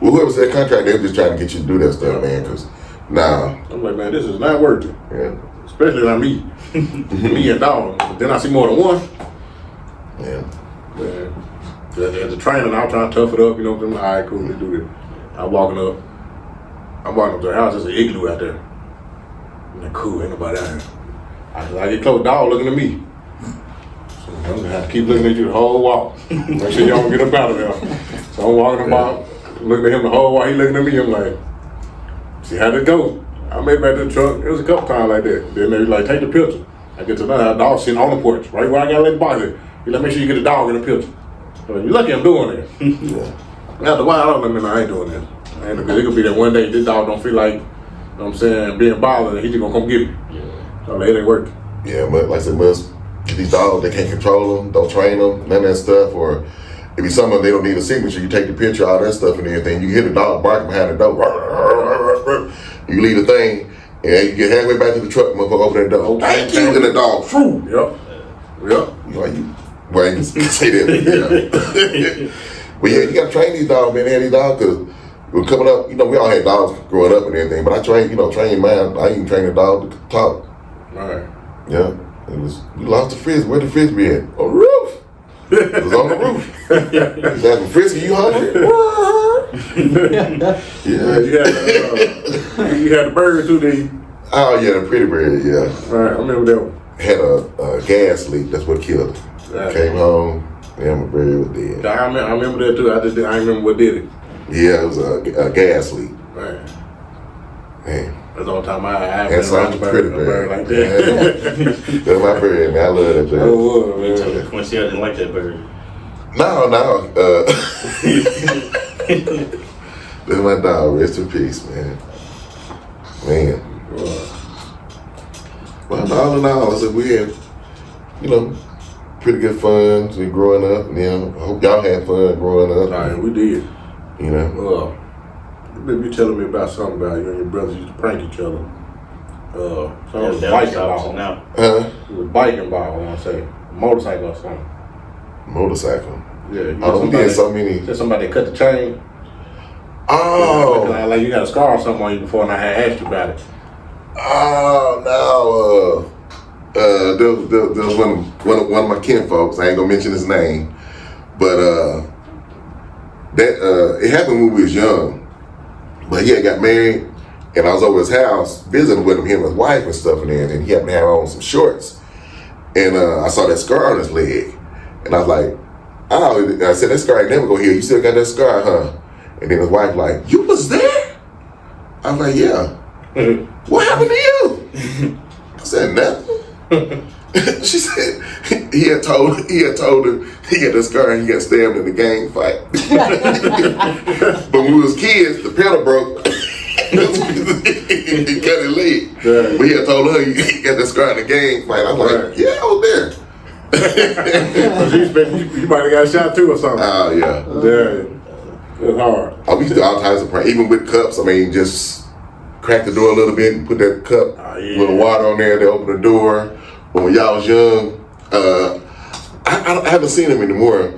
D: Well, whoever said contract, they were just trying to get you to do that stuff,
B: Yeah.
D: man. Cause nah,
B: I'm like, man, this is not worth it.
D: yeah,
B: Especially not me. Me and dog. Then I see more than one.
D: yeah.
B: Man, as a trainer, I'm trying to tough it up. You know what I'm saying? All right, cool, let's do this. I'm walking up to the house. There's an igloo out there. I'm like, cool, ain't nobody out here. I get close, dog looking at me. So I'm gonna have to keep looking at you the whole walk. Make sure y'all don't get up out of there. So I'm walking about, looking at him the whole walk. He looking at me. I'm like, see how it go. I made it back to the truck. It was a couple times like that. Then they like, take the picture. I get to another dog sitting on the porch, right where I gotta let the box in. He like, make sure you get a dog in the picture. So you're lucky I'm doing that.
D: Yeah.
B: After a while, I don't know, man, I ain't doing that. Because it could be that one day this dog don't feel like, you know what I'm saying, being bothered, and he just gonna come get me. So like, it ain't working.
D: Yeah, but like I said, must get these dogs. They can't control them. Don't train them. None of that stuff. Or if it's something they don't need a signature, you take the picture, all that stuff, and everything. You hit a dog barking behind the door. You leave the thing, and you get halfway back to the truck, motherfucker, open that door. Thank you, and the dog. Phew.
B: Yep.
D: You like you. Well, I ain't say that. Yeah. But yeah, you gotta train these dogs, man. They had these dogs because we're coming up. You know, we all had dogs growing up and everything. But I trained mine. I even trained a dog to talk.
B: Alright.
D: Yeah, it was. We lost the frisbee. Where the frisbee at? On the roof. It was on the roof. He's asking Frisky, you hungry?
B: Yeah, you had the bird too, didn't you?
D: Oh yeah, the pretty bird. Yeah.
B: Alright, I remember that one.
D: Had a gas leak. That's what killed her.
B: Right.
D: Came home. Yeah, my bird was dead.
B: I remember that too. I remember what did it.
D: Yeah, it was a gas leak.
B: Right.
D: Man.
B: That's the only time I
D: That's
B: been around
D: like
B: a
D: a pretty
B: bird
D: bird.
B: like that.
D: That's my bird, man. I love that bird.
B: Oh,
C: Me
B: man.
C: too. Quincy, I didn't like that bird.
D: No. That's my dog. Rest in peace, man. Man. Well, all in all, I said we had, pretty good fun growing up. And, I hope y'all had fun growing up.
B: Alright, we did.
D: You know.
B: You telling me about something about you and your brothers used to prank each other. Something was biking ball.
C: Now.
D: Huh?
B: It was biking ball, I want to say. Motorcycle or something.
D: Motorcycle.
B: Yeah. You
D: Oh, we did so many.
B: Said somebody cut the chain.
D: Oh.
B: Like you got a scar or something on you before, and I had asked you about it.
D: Oh, no. there was one of my kinfolks. I ain't gonna mention his name, but it happened when we was young. But he had got married, and I was over his house visiting with him and his wife and stuff, and he happened to have on some shorts, and I saw that scar on his leg, and I was like, oh, I said, that scar ain't never go heal. You still got that scar, huh? And then his wife like, you was there? I was like, yeah. What happened to you? I said, nothing. She said he had told her he had the scar and he got stabbed in the gang fight. But when we was kids, the pedal broke. He cut his leg. Right. But he had told her he got the scar in the gang fight. I was like, yeah, I was there.
B: You might have got shot too or something.
D: Oh, yeah.
B: It's hard.
D: We used to do all types of pranks, even with cups. I mean, just crack the door a little bit and put that cup with the water on there to open the door. But when y'all was young, I haven't seen them anymore.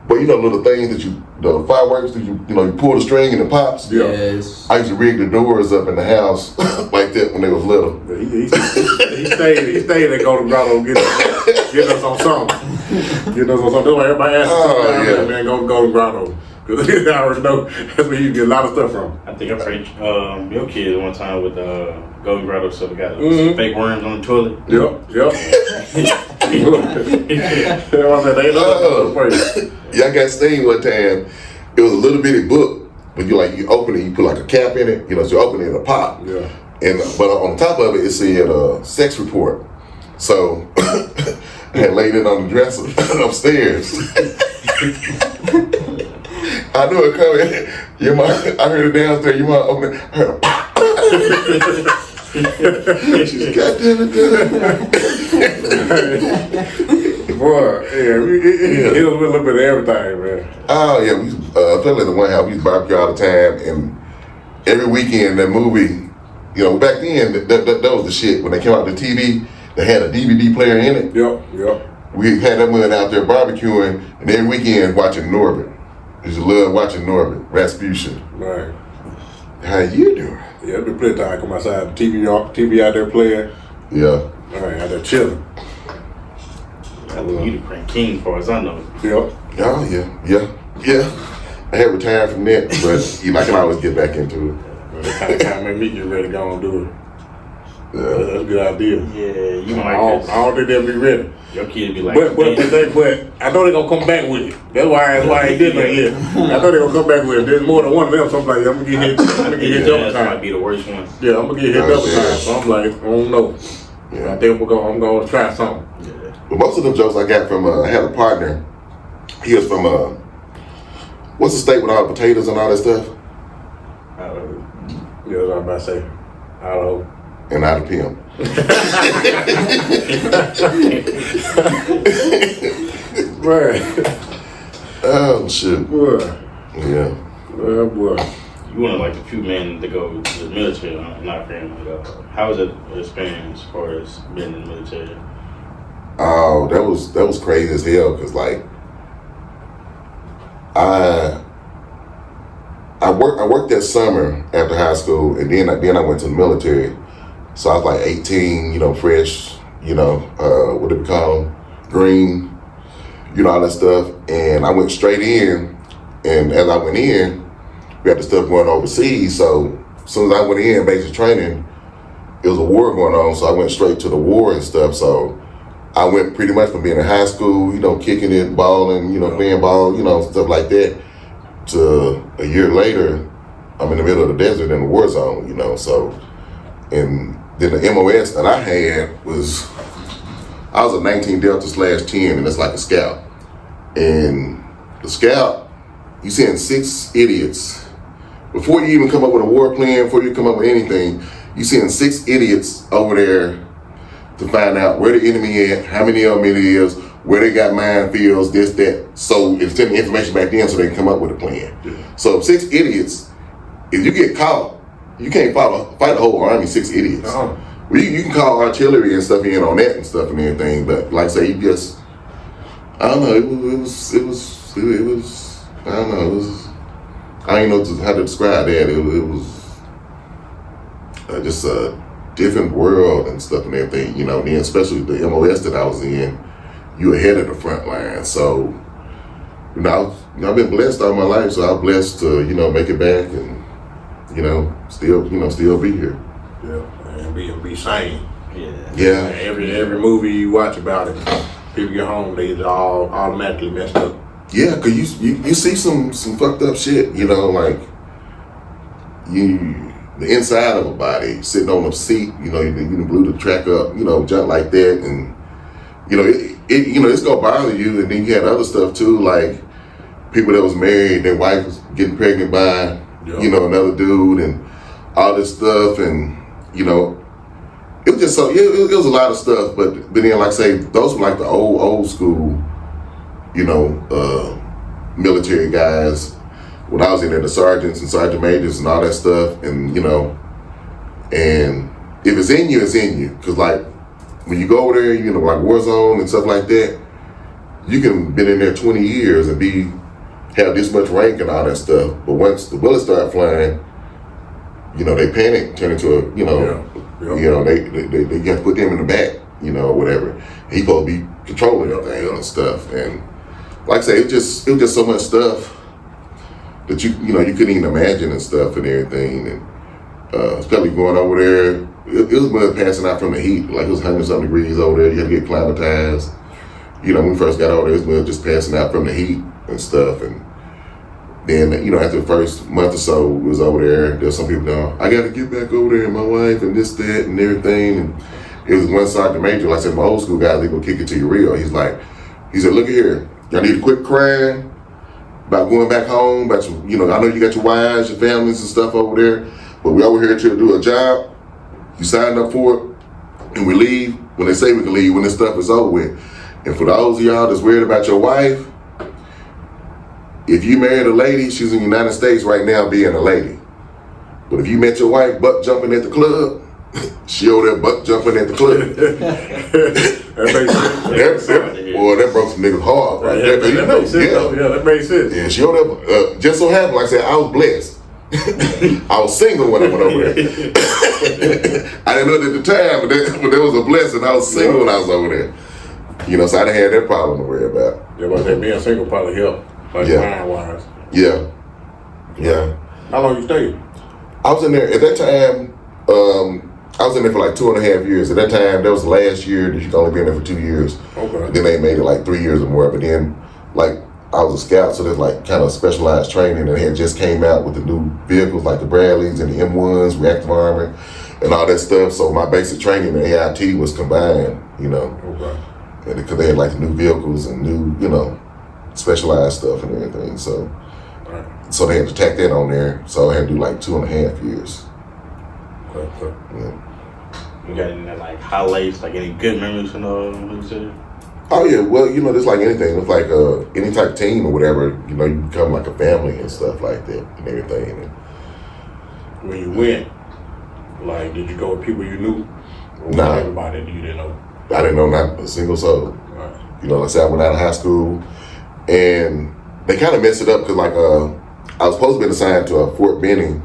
D: But you know, little things that the fireworks that you pull the string and it pops.
E: Yeah. Yes.
D: I used to rig the doors up in the house like that when they was little.
B: He stayed at Golden Grotto get us on something. Get us on something. That's why everybody asks man, go to Golden Grotto. Because I already know that's where you get a lot of stuff from.
C: I think I pranked your kids one time with Golden Grotto, so they got some fake worms on the toilet.
B: Yep.
D: Y'all got sting one time. It was a little bitty book, but you open it, you put like a cap in it, so you open it, it'll pop.
B: Yeah.
D: But on top of it said sex report. So I had laid it on the dresser upstairs. I knew it coming. I heard it downstairs. Your mom opened it. I heard a pop. She's goddamn it.
B: Boy, it was a little bit of everything, man.
D: Oh yeah, we especially the one house we used to barbecue all the time, and every weekend that movie, back then that was the shit when they came out the TV. They had a DVD player in it.
B: Yep.
D: We had that man out there barbecuing, and every weekend watching Norbit. Used to love watching Norbit, Rasputin.
B: Right.
D: How you doing?
B: Yeah, it'd be plenty of time I come outside, the TV out there playing.
D: Yeah.
B: All right, out there chilling.
C: I think you the prank king, as far as I know.
B: Yep.
D: Oh yeah. I had retired from that, but I can always get back into it.
B: Well, that kind of made me get ready to go and do it.
D: Yeah.
B: That's a good idea.
C: Yeah, you might.
B: I don't think they'll be ready.
C: Your kid be like,
B: but I know they're gonna come back with it. That's why I ain't did nothing yet. I know they're gonna come back with it. There's more than one of them, so I'm like, I'm gonna get hit double time.
C: That might be the worst one.
B: Yeah, I'm gonna get hit double time. So I'm like, I don't know.
D: Yeah.
B: I think I'm gonna try something.
C: Yeah.
D: But most of them jokes I got from I had a partner. He was from what's the state with all the potatoes and all that stuff?
B: Yeah, that's what I was about to say. Idaho.
D: And out of pimp.
B: Right.
D: Oh shit.
B: Boy.
D: Yeah.
B: Oh boy.
C: You one of like the few men to go to the military in our family. How was it experience as far as being in the military?
D: Oh, that was crazy as hell because I worked that summer after high school and then I went to the military. So I was like 18, fresh, what do we call them? Green, all that stuff. And I went straight in. And as I went in, we had the stuff going overseas. So as soon as I went in, basic training, it was a war going on. So I went straight to the war and stuff. So I went pretty much from being in high school, kicking it, balling, playing ball, stuff like that, to a year later, I'm in the middle of the desert in a war zone, so, and then the MOS that I had was, I was a 19 Delta /10, and that's like a scout. And the scout, you send 6 idiots. Before you even come up with a war plan, before you come up with anything, you send 6 idiots over there to find out where the enemy is, how many of them it is, where they got minefields, this, that. So it's sending information back then so they can come up with a plan. Yeah. So if 6 idiots, if you get caught, you can't fight a whole army, 6 idiots.
B: Uh-huh.
D: Well, you can call artillery and stuff in on that and stuff and everything, but like I say, you just, I don't know, it was, I don't know, it was, I don't even know how to describe that. It was just different world and stuff and everything, you know. Then especially the MOS that I was in, you ahead of the front line. So, you know, I've been blessed all my life, so I'm blessed to, you know, make it back and, you know, still be here.
B: Yeah, and be sane.
D: Yeah.
B: Every movie you watch about it, people get home, they all automatically messed up.
D: Yeah, cause you see some fucked up shit, you know, like the inside of a body sitting on a seat, you know, you blew the track up, you know, jump like that, and you know it's gonna bother you. And then you had other stuff too, like people that was married, their wife was getting pregnant by you know, another dude, and all this stuff, and you know. It was just so it was a lot of stuff, but then like I say, those were like the old school, you know, military guys. When I was in there, the sergeants and sergeant majors and all that stuff, and you know, and if it's in you, it's in you. Cause like when you go over there, you know, like war zone and stuff like that, you can been in there 20 years and have this much rank and all that stuff. But once the bullets start flying, you know, they panic, turn into a, you know. Yeah. You know, they got to put them in the back, you know, or whatever. He supposed to be controlling everything and stuff. And like I say, it was just so much stuff that you know, you couldn't even imagine and stuff and everything. And especially going over there, it was mud passing out from the heat. Like it was 100-something degrees over there. You had to get acclimatized. You know, when we first got over there, it was mud just passing out from the heat and stuff. And then, you know, after the first month or so, we was over there. There was some people going, I got to get back over there, and my wife, and this, that, and everything. And it was one sergeant major. Like I said, my old school guys, they gonna kick it to you real. He said, look at here. Y'all need to quit crying about going back home. About your, you know, I know you got your wives, your families, and stuff over there, but we over here to do a job. You signed up for it, and we leave when they say we can leave when this stuff is over with. And for those of y'all that's worried about your wife, if you married a lady, she's in the United States right now being a lady. But if you met your wife butt jumping at the club, she over there butt jumping at the club. That broke some niggas' heart right there.
B: That makes sense. Yeah, that makes sense.
D: Yeah, she over there, just so happened, like I said, I was blessed. I was single when I went over there. I didn't know it at the time, but there was a blessing. I was single when I was over there. You know, so I didn't have that problem to worry about.
B: Yeah, but that being single probably helped. Like mind-wise.
D: Yeah.
B: How long you stayed?
D: I was in there at that time. I was in there for like 2.5 years. At that time, that was the last year that you could only be in there for 2 years.
B: Okay.
D: Then they made it like 3 years or more. But then, like, I was a scout, so there's like kind of specialized training, and it just came out with the new vehicles like the Bradleys and the M1s, reactive armor, and all that stuff. So my basic training and AIT was combined, you know. Okay. And because they had like the new vehicles and new, you know, specialized stuff and everything, so they had to tack that on there. So I had to do like 2.5 years.
B: Okay.
D: Yeah.
C: You got any like highlights, like any good memories from the city?
D: Oh yeah, well, you know, just like anything, it's like any type of team or whatever, you know, you become like a family and stuff like that and everything. And
B: when you went, like, did you go with people you knew? Or
D: nah.
B: Everybody you didn't know?
D: I didn't know not a single soul.
B: Right.
D: You know, like I said, I went out of high school, and they kind of messed it up because, like, I was supposed to be assigned to a Fort Benning,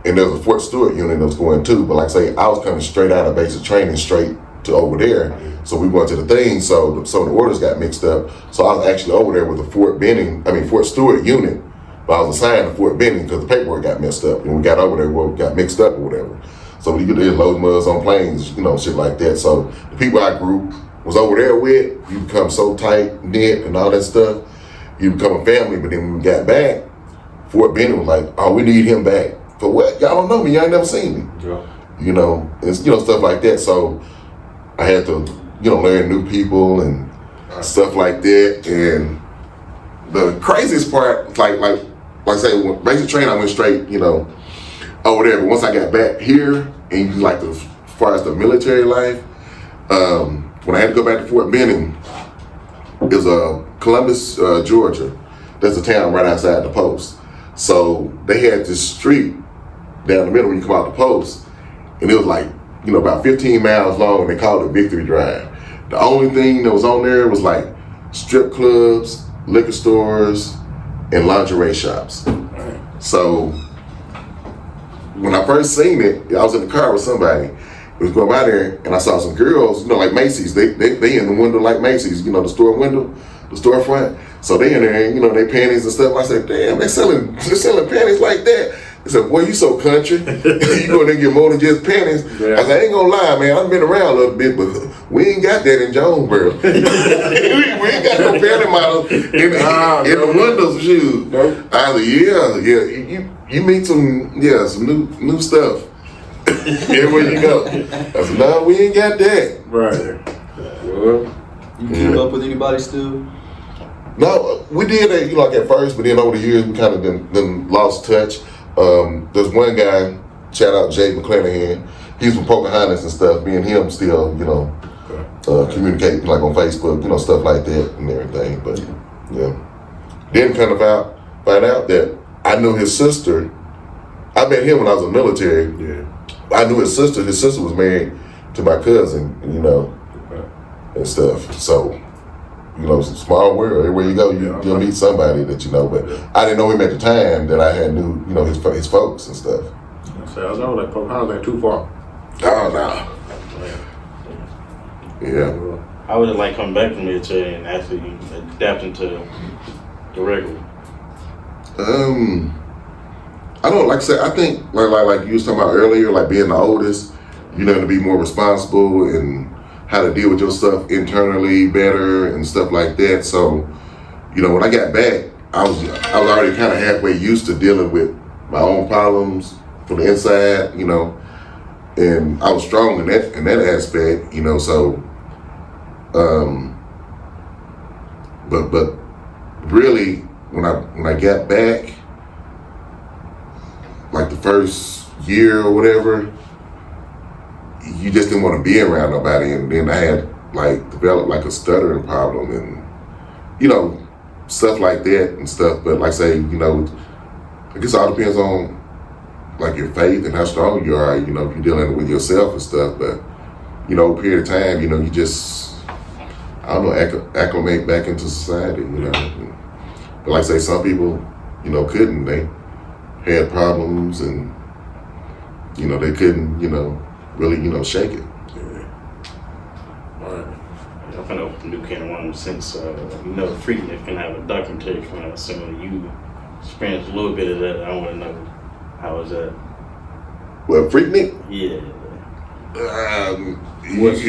D: and there's a Fort Stewart unit that was going too. But like I say, I was coming straight out of basic training, straight to over there. So we went to the thing, so the orders got mixed up. So I was actually over there with the Fort Stewart unit, but I was assigned to Fort Benning because the paperwork got messed up. And we got over there, we got mixed up or whatever. So we did load muds on planes, you know, shit like that. So the people I grew was over there with, you become so tight knit and all that stuff. You become a family. But then when we got back, Fort Benning was like, "Oh, we need him back." For what? Y'all don't know me. Y'all ain't never seen me.
B: Yeah.
D: You know, it's, you know, stuff like that. So I had to, you know, learn new people and stuff like that. And the craziest part, like I say, when basic training, I went straight, you know, over there. But once I got back here, and like as far as the military life, when I had to go back to Fort Benning, it was Columbus, Georgia. That's a town right outside the post. So they had this street down the middle when you come out the post, and it was like, you know, about 15 miles long, and they called it Victory Drive. The only thing that was on there was like strip clubs, liquor stores, and lingerie shops. So when I first seen it, I was in the car with somebody. It was going by there, and I saw some girls, like Macy's. They in the window like Macy's, the store window, the storefront. So they in there, they panties and stuff. I said, damn, they're selling panties like that. They said, boy, you so country. You go in there and get more than just panties. Yeah. I said, I ain't gonna lie, man. I've been around a little bit, but we ain't got that in Jonesboro. we ain't got no panty models in the windows of shoes. Nope. I said, yeah. You meet some new stuff. Everywhere you go. I said, no, we ain't got that.
B: Right.
E: You keep up with anybody still?
D: No, we did that, like at first, but then over the years we kind of then lost touch. There's one guy, shout out Jay McClanahan. He's from Pocahontas and stuff. Me and him still, communicate like on Facebook, stuff like that and everything. But yeah, then kind of find out that I knew his sister. I met him when I was in the military.
B: Yeah.
D: I knew his sister. His sister was married to my cousin, and stuff. So. Small world. Everywhere you go, you'll meet somebody that you know. But I didn't know him at the time that I had knew, his folks and stuff.
B: So I know like Pocahontas ain't too far.
D: Oh no. Yeah.
C: How would it like coming back from the military and actually adapting to the regular?
D: I don't like I said. I think like you was talking about earlier, like being the oldest, to be more responsible and how to deal with your stuff internally better and stuff like that. So, when I got back, I was already kind of halfway used to dealing with my own problems from the inside, and I was strong in that aspect, So, but really, when I got back, like the first year or whatever, you just didn't want to be around nobody, and then I had developed a stuttering problem and stuff like that and stuff. But like I say, I guess it all depends on your faith and how strong you are. If you're dealing with yourself and stuff. But over a period of time, you just acclimate back into society. But like I say, some people couldn't. They had problems and they couldn't really, shake it.
B: Yeah. All right.
C: I'm gonna open a new can of worms since Freaknik can have a documentary coming out soon. You experienced a little bit of that. I want to know how was that?
D: Well, Freaknik?
C: Yeah.
B: Was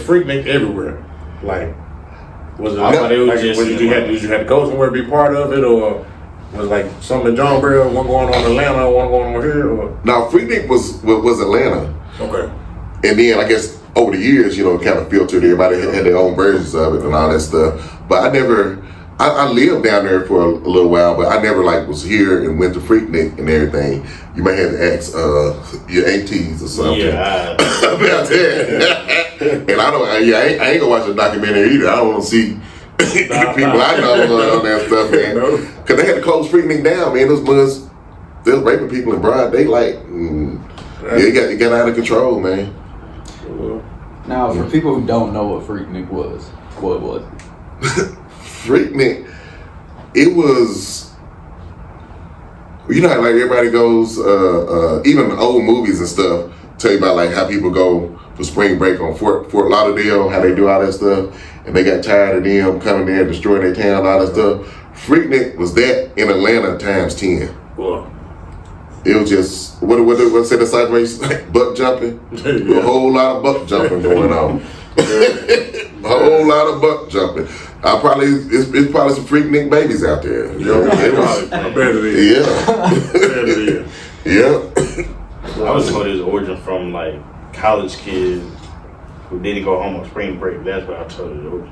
B: Freaknik everywhere? Was it? Did you have to go somewhere to be part of it, or? Was something in Jonesboro, one going on in Atlanta, one going on here? Or?
D: Now, Freaknik was Atlanta.
B: Okay.
D: And then I guess over the years, it kind of filtered. Everybody had their own versions of it and all that stuff. But I lived down there for a little while, but I never was here and went to Freaknik and everything. You might have to ask your aunties or something.
C: Yeah.
D: About that. And I ain't gonna watch the documentary either. I don't want to see the people I know on that stuff, man. Because they had to close Freaknik down, man. Those muds, they was raping people in broad daylight. It got out of control, man.
E: Now, for people who don't know what Freaknik was, what was it?
D: Freaknik, it was, how everybody goes, even old movies and stuff tell you about how people go for spring break on Fort Lauderdale, how they do all that stuff. And they got tired of them coming there and destroying their town, all that stuff. Freaknik was that in Atlanta times 10.
B: Wow.
D: It was just, what say the sideways, buck jumping? Yeah. A whole lot of buck jumping going on. A whole lot of buck jumping. It's probably some Freaknik babies out there.
B: I bet it is.
D: Yeah.
C: I was told his origin from college kids who didn't go home on spring break. That's what I told you.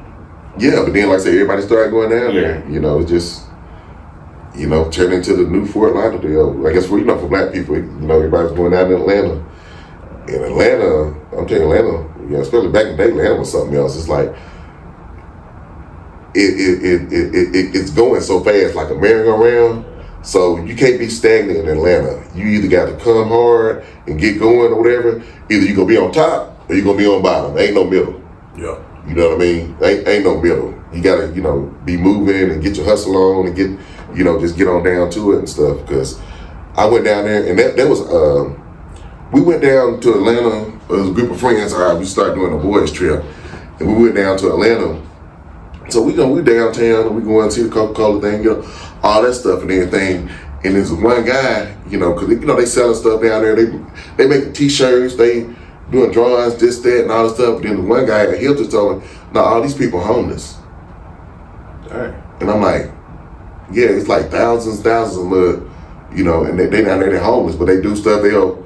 D: Yeah, but then like I said, everybody started going down there. It just turned into the new Fort Lauderdale. I guess for black people, everybody's going down to Atlanta. In Atlanta, I'm telling you, Atlanta, especially back in the day, Atlanta was something else. It's it's going so fast, like a merry-go-round. So you can't be stagnant in Atlanta. You either got to come hard and get going or whatever. Either you gonna be on top or you gonna be on bottom. Ain't no middle.
B: Yeah.
D: You know what I mean? Ain't no middle. You gotta, be moving and get your hustle on and get, just get on down to it and stuff. Because I went down there, and that was we went down to Atlanta. It was a group of friends. All right, we started doing a boys trip, and we went down to Atlanta. So we downtown, and we go and see the Coca-Cola thing, all that stuff and everything. And there's one guy, because they selling stuff down there. They making T-shirts, they doing drawings, this, that, and all that stuff. But then the one guy at Hilton told me, "No, all these people homeless."
B: All right.
D: And I'm like, "Yeah, it's like thousands of mud, and they down there, they're homeless, but they do stuff. They'll,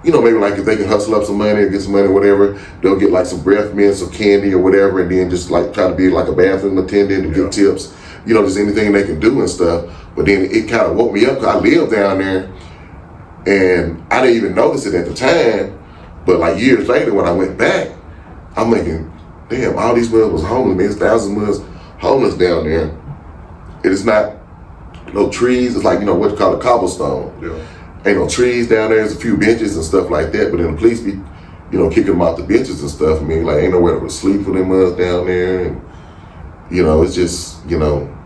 D: maybe like if they can hustle up some money or get some money or whatever, they'll get like some breath mints or candy or whatever, and then just like try to be like a bathroom attendant to get tips, just anything they can do and stuff." But then it kind of woke me up because I lived down there, and I didn't even notice it at the time. But like years later, when I went back, I'm thinking, damn, all these mud was homeless. Man, there's thousands of mud homeless down there. It is not no trees. It's like what you call a cobblestone.
B: Yeah.
D: Ain't no trees down there. There's a few benches and stuff like that. But then the police be, kicking them out the benches and stuff. I mean, like ain't nowhere to sleep for them muds down there. And it's just and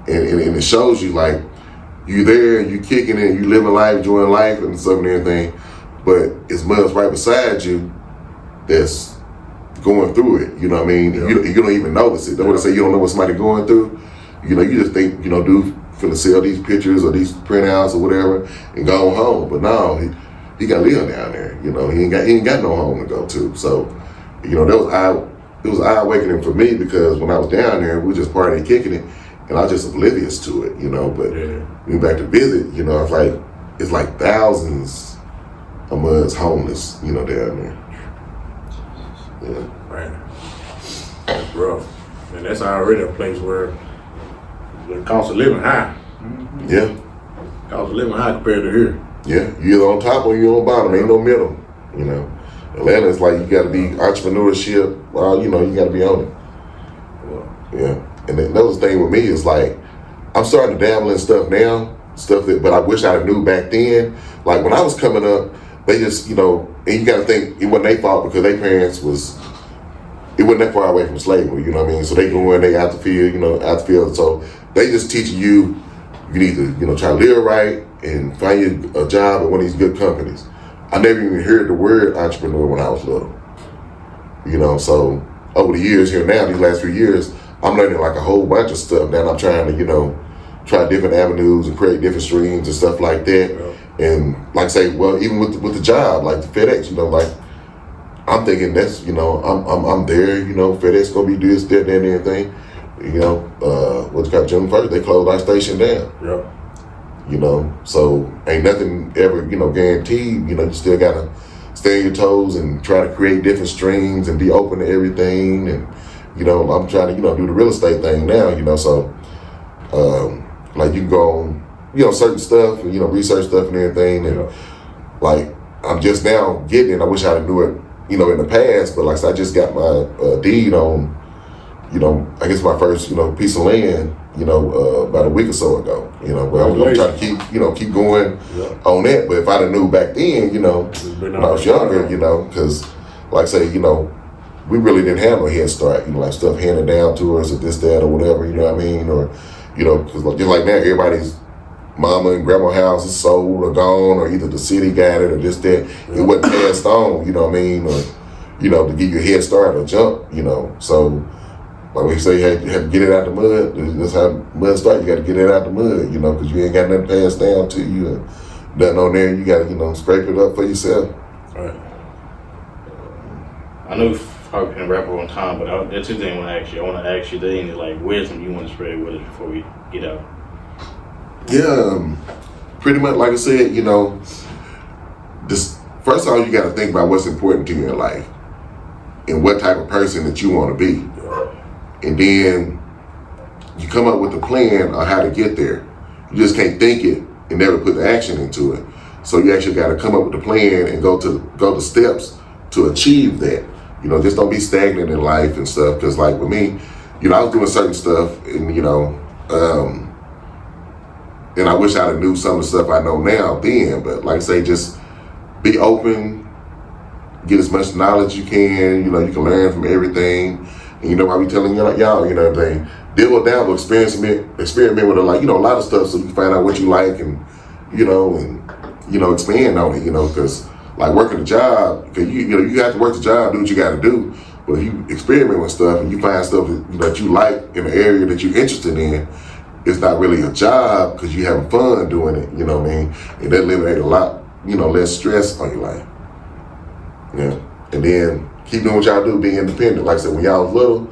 D: it shows you like you there, you kicking it, you living life, enjoying life and stuff and everything. But it's muds right beside you that's going through it. You know what I mean?
B: Yeah.
D: You don't even notice it. Don't want to say you don't know what somebody going through. You just think dude finna sell these pictures or these printouts or whatever and go home. But no, he got to live down there. He ain't got no home to go to. So it was eye awakening for me because when I was down there, we were just partying, kicking it, and I was just oblivious to it. But when back to visit, it's like thousands of muds homeless, down there. Yeah.
B: Right. That's rough. And that's already a place where the cost of living high.
D: Yeah.
B: Cost of living high compared to here.
D: Yeah. You either on top or you on bottom. Ain't no middle. Atlanta is like you got to be entrepreneurship. You got to be on it.
B: Well,
D: Yeah. And another thing with me is like I'm starting to dabble in stuff now, but I wish I knew back then. Like when I was coming up, they just and you got to think it wasn't their fault because their parents it wasn't that far away from slavery. You know what I mean? So they go in, they out the field. So they just teaching you need to try to live right and find you a job at one of these good companies. I never even heard the word entrepreneur when I was little. So over the years here now, these last few years, I'm learning like a whole bunch of stuff. Now I'm trying to, try different avenues and create different streams and stuff like that.
B: Yeah.
D: And like I say, well, even with the job, like the FedEx, like I'm thinking that's, I'm there, FedEx gonna be this, that, and everything. What's got June 1st, they closed our station down.
B: yeah.
D: So ain't nothing ever, guaranteed. You still gotta stay on your toes and try to create different streams and be open to everything. And, I'm trying to, do the real estate thing now, so like you can go on, certain stuff, and, research stuff and everything. And like, I'm just now getting it. I wish I knew it, in the past, but like I said, I just got my deed on, I guess my first, piece of land, about a week or so ago, but I'm trying to keep going on that. But if I'd have knew back then, when I was younger, because like I say, we really didn't have no head start, like stuff handed down to us or this, that, or whatever, you know what I mean? Or, because just like now, everybody's mama and grandma house is sold or gone, or either the city got it or this, that. It wasn't passed on, you know what I mean? Or, to give you a head start or jump, So, like we say, you have to get it out the mud. That's how mud start. You got to get it out the mud, because you ain't got nothing passed down to you. And nothing on there. You got to, scrape it up for yourself.
B: Right.
C: I know we've probably been wrap up on time, but there's two things I want to ask you. I want to ask you the any like wisdom you want to spread with us before we get out.
D: Yeah, pretty much like I said, this first of all, you got to think about what's important to you in life and what type of person that you want to be. And then you come up with a plan on how to get there. You just can't think it and never put the action into it. So you actually got to come up with a plan and go to steps to achieve that. Just don't be stagnant in life and stuff. Because like with me, I was doing certain stuff and, and I wish I'd have knew some of the stuff I know now then. But like I say, just be open, get as much knowledge you can. You can learn from everything. And I be telling y'all, everything. Deal with that, experiment with a lot of stuff so you can find out what you like and, and expand on it, because like working a job, because you have to work the job, do what you got to do. But if you experiment with stuff and you find stuff that you like in the area that you're interested in, it's not really a job because you're having fun doing it. You know what I mean? And that eliminates a lot, less stress on your life. Yeah, and then keep doing what y'all do, be independent. Like I said, when y'all was little,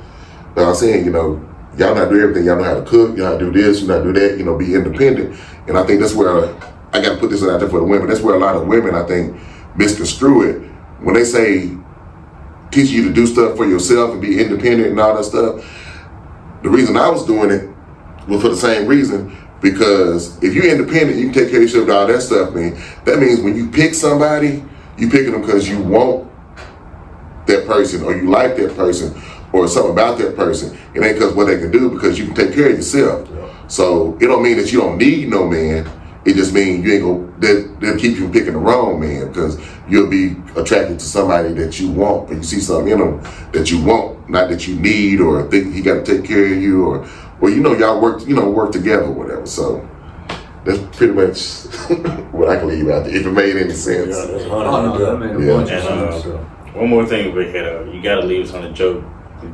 D: I'm saying, y'all know how to do everything. Y'all know how to cook. Y'all know how to do this. You know how to do that. Be independent. And I think that's where I got to put this out there for the women. That's where a lot of women, I think, misconstrue it when they say teach you to do stuff for yourself and be independent and all that stuff. The reason I was doing it was for the same reason, because if you're independent, you can take care of yourself and all that stuff, man. That means when you pick somebody, you picking them because you want that person or you like that person or something about that person. It ain't because what they can do, because you can take care of yourself. Yeah. So it don't mean that you don't need no man. It just means you ain't gonna, they'll keep you from picking the wrong man, because you'll be attracted to somebody that you want, but you see something in them that you want, not that you need or think he got to take care of you, or y'all work together or whatever. So that's pretty much what I can leave out there, if it made any sense.
B: Yeah, that's
E: That made a bunch of sense.
C: One more thing we hit you gotta leave us on a joke.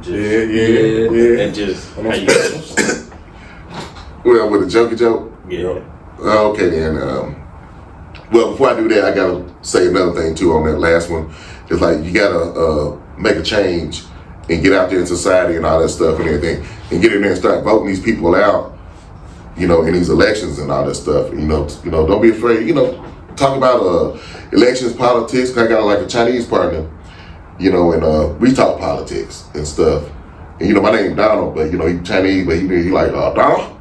B: Yeah.
C: And just how you
D: Well, with a jokey joke?
C: Yeah.
D: Okay then. Well, before I do that, I gotta say another thing too on that last one. It's like you gotta make a change and get out there in society and all that stuff and everything, and get in there and start voting these people out, in these elections and all that stuff. Don't be afraid. Talk about elections, politics. I got like a Chinese partner, and we talk politics and stuff. And my name Donald, but he Chinese, but he like Donald.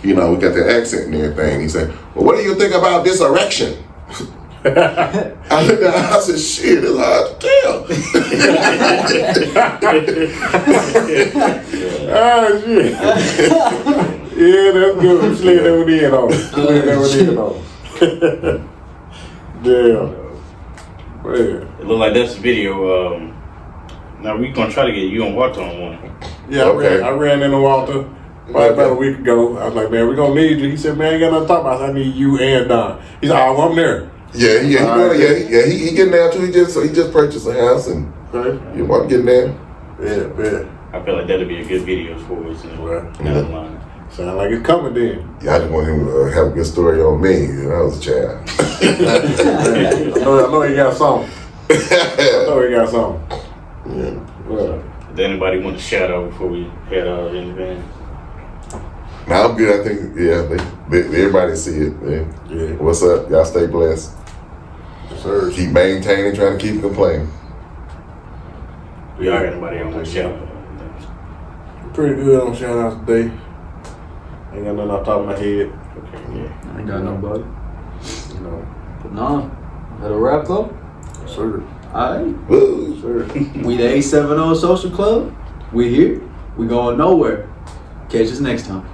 D: We got that accent and everything. He said, "Well, what do you think about this erection?" I looked at him, I said, "Shit, it's hard to tell."
B: Oh shit. Yeah, that's good. We slid that one in on it. Yeah.
C: It look like that's the video. Now we gonna try to get you on Walter on one.
B: Yeah,
D: Okay.
B: I ran into Walter about a week ago. I was like, "Man, we're gonna need you." He said, "Man, I ain't got nothing to talk about. So I need you and Don." He said, "Oh, I'm there."
D: Yeah, he getting there too. He just purchased a house and
B: Okay.
D: you want to get there.
B: Yeah.
C: I feel like that'll be a good video for us. Down the line.
B: Sound like it's coming then.
D: Yeah, I just want him to have a good story on me when I was a child.
B: I know he got something.
D: Yeah.
B: Well,
C: Does anybody want to shout out before we head out in the van?
D: Now I'm good. I think everybody see it. Man.
B: yeah.
D: What's up? Y'all stay blessed.
B: Sir.
D: Keep maintaining, trying to keep complaining.
C: Y'all got anybody on want to shout out?
B: Pretty good on shout outs today. Ain't got nothing off the top of my head.
C: Okay, yeah.
E: I ain't got nobody. But nah, that'll wrap up.
B: Sir.
E: Alright.
D: Woo.
B: Sir.
E: We the 870 Social Club. We here. We going nowhere. Catch us next time.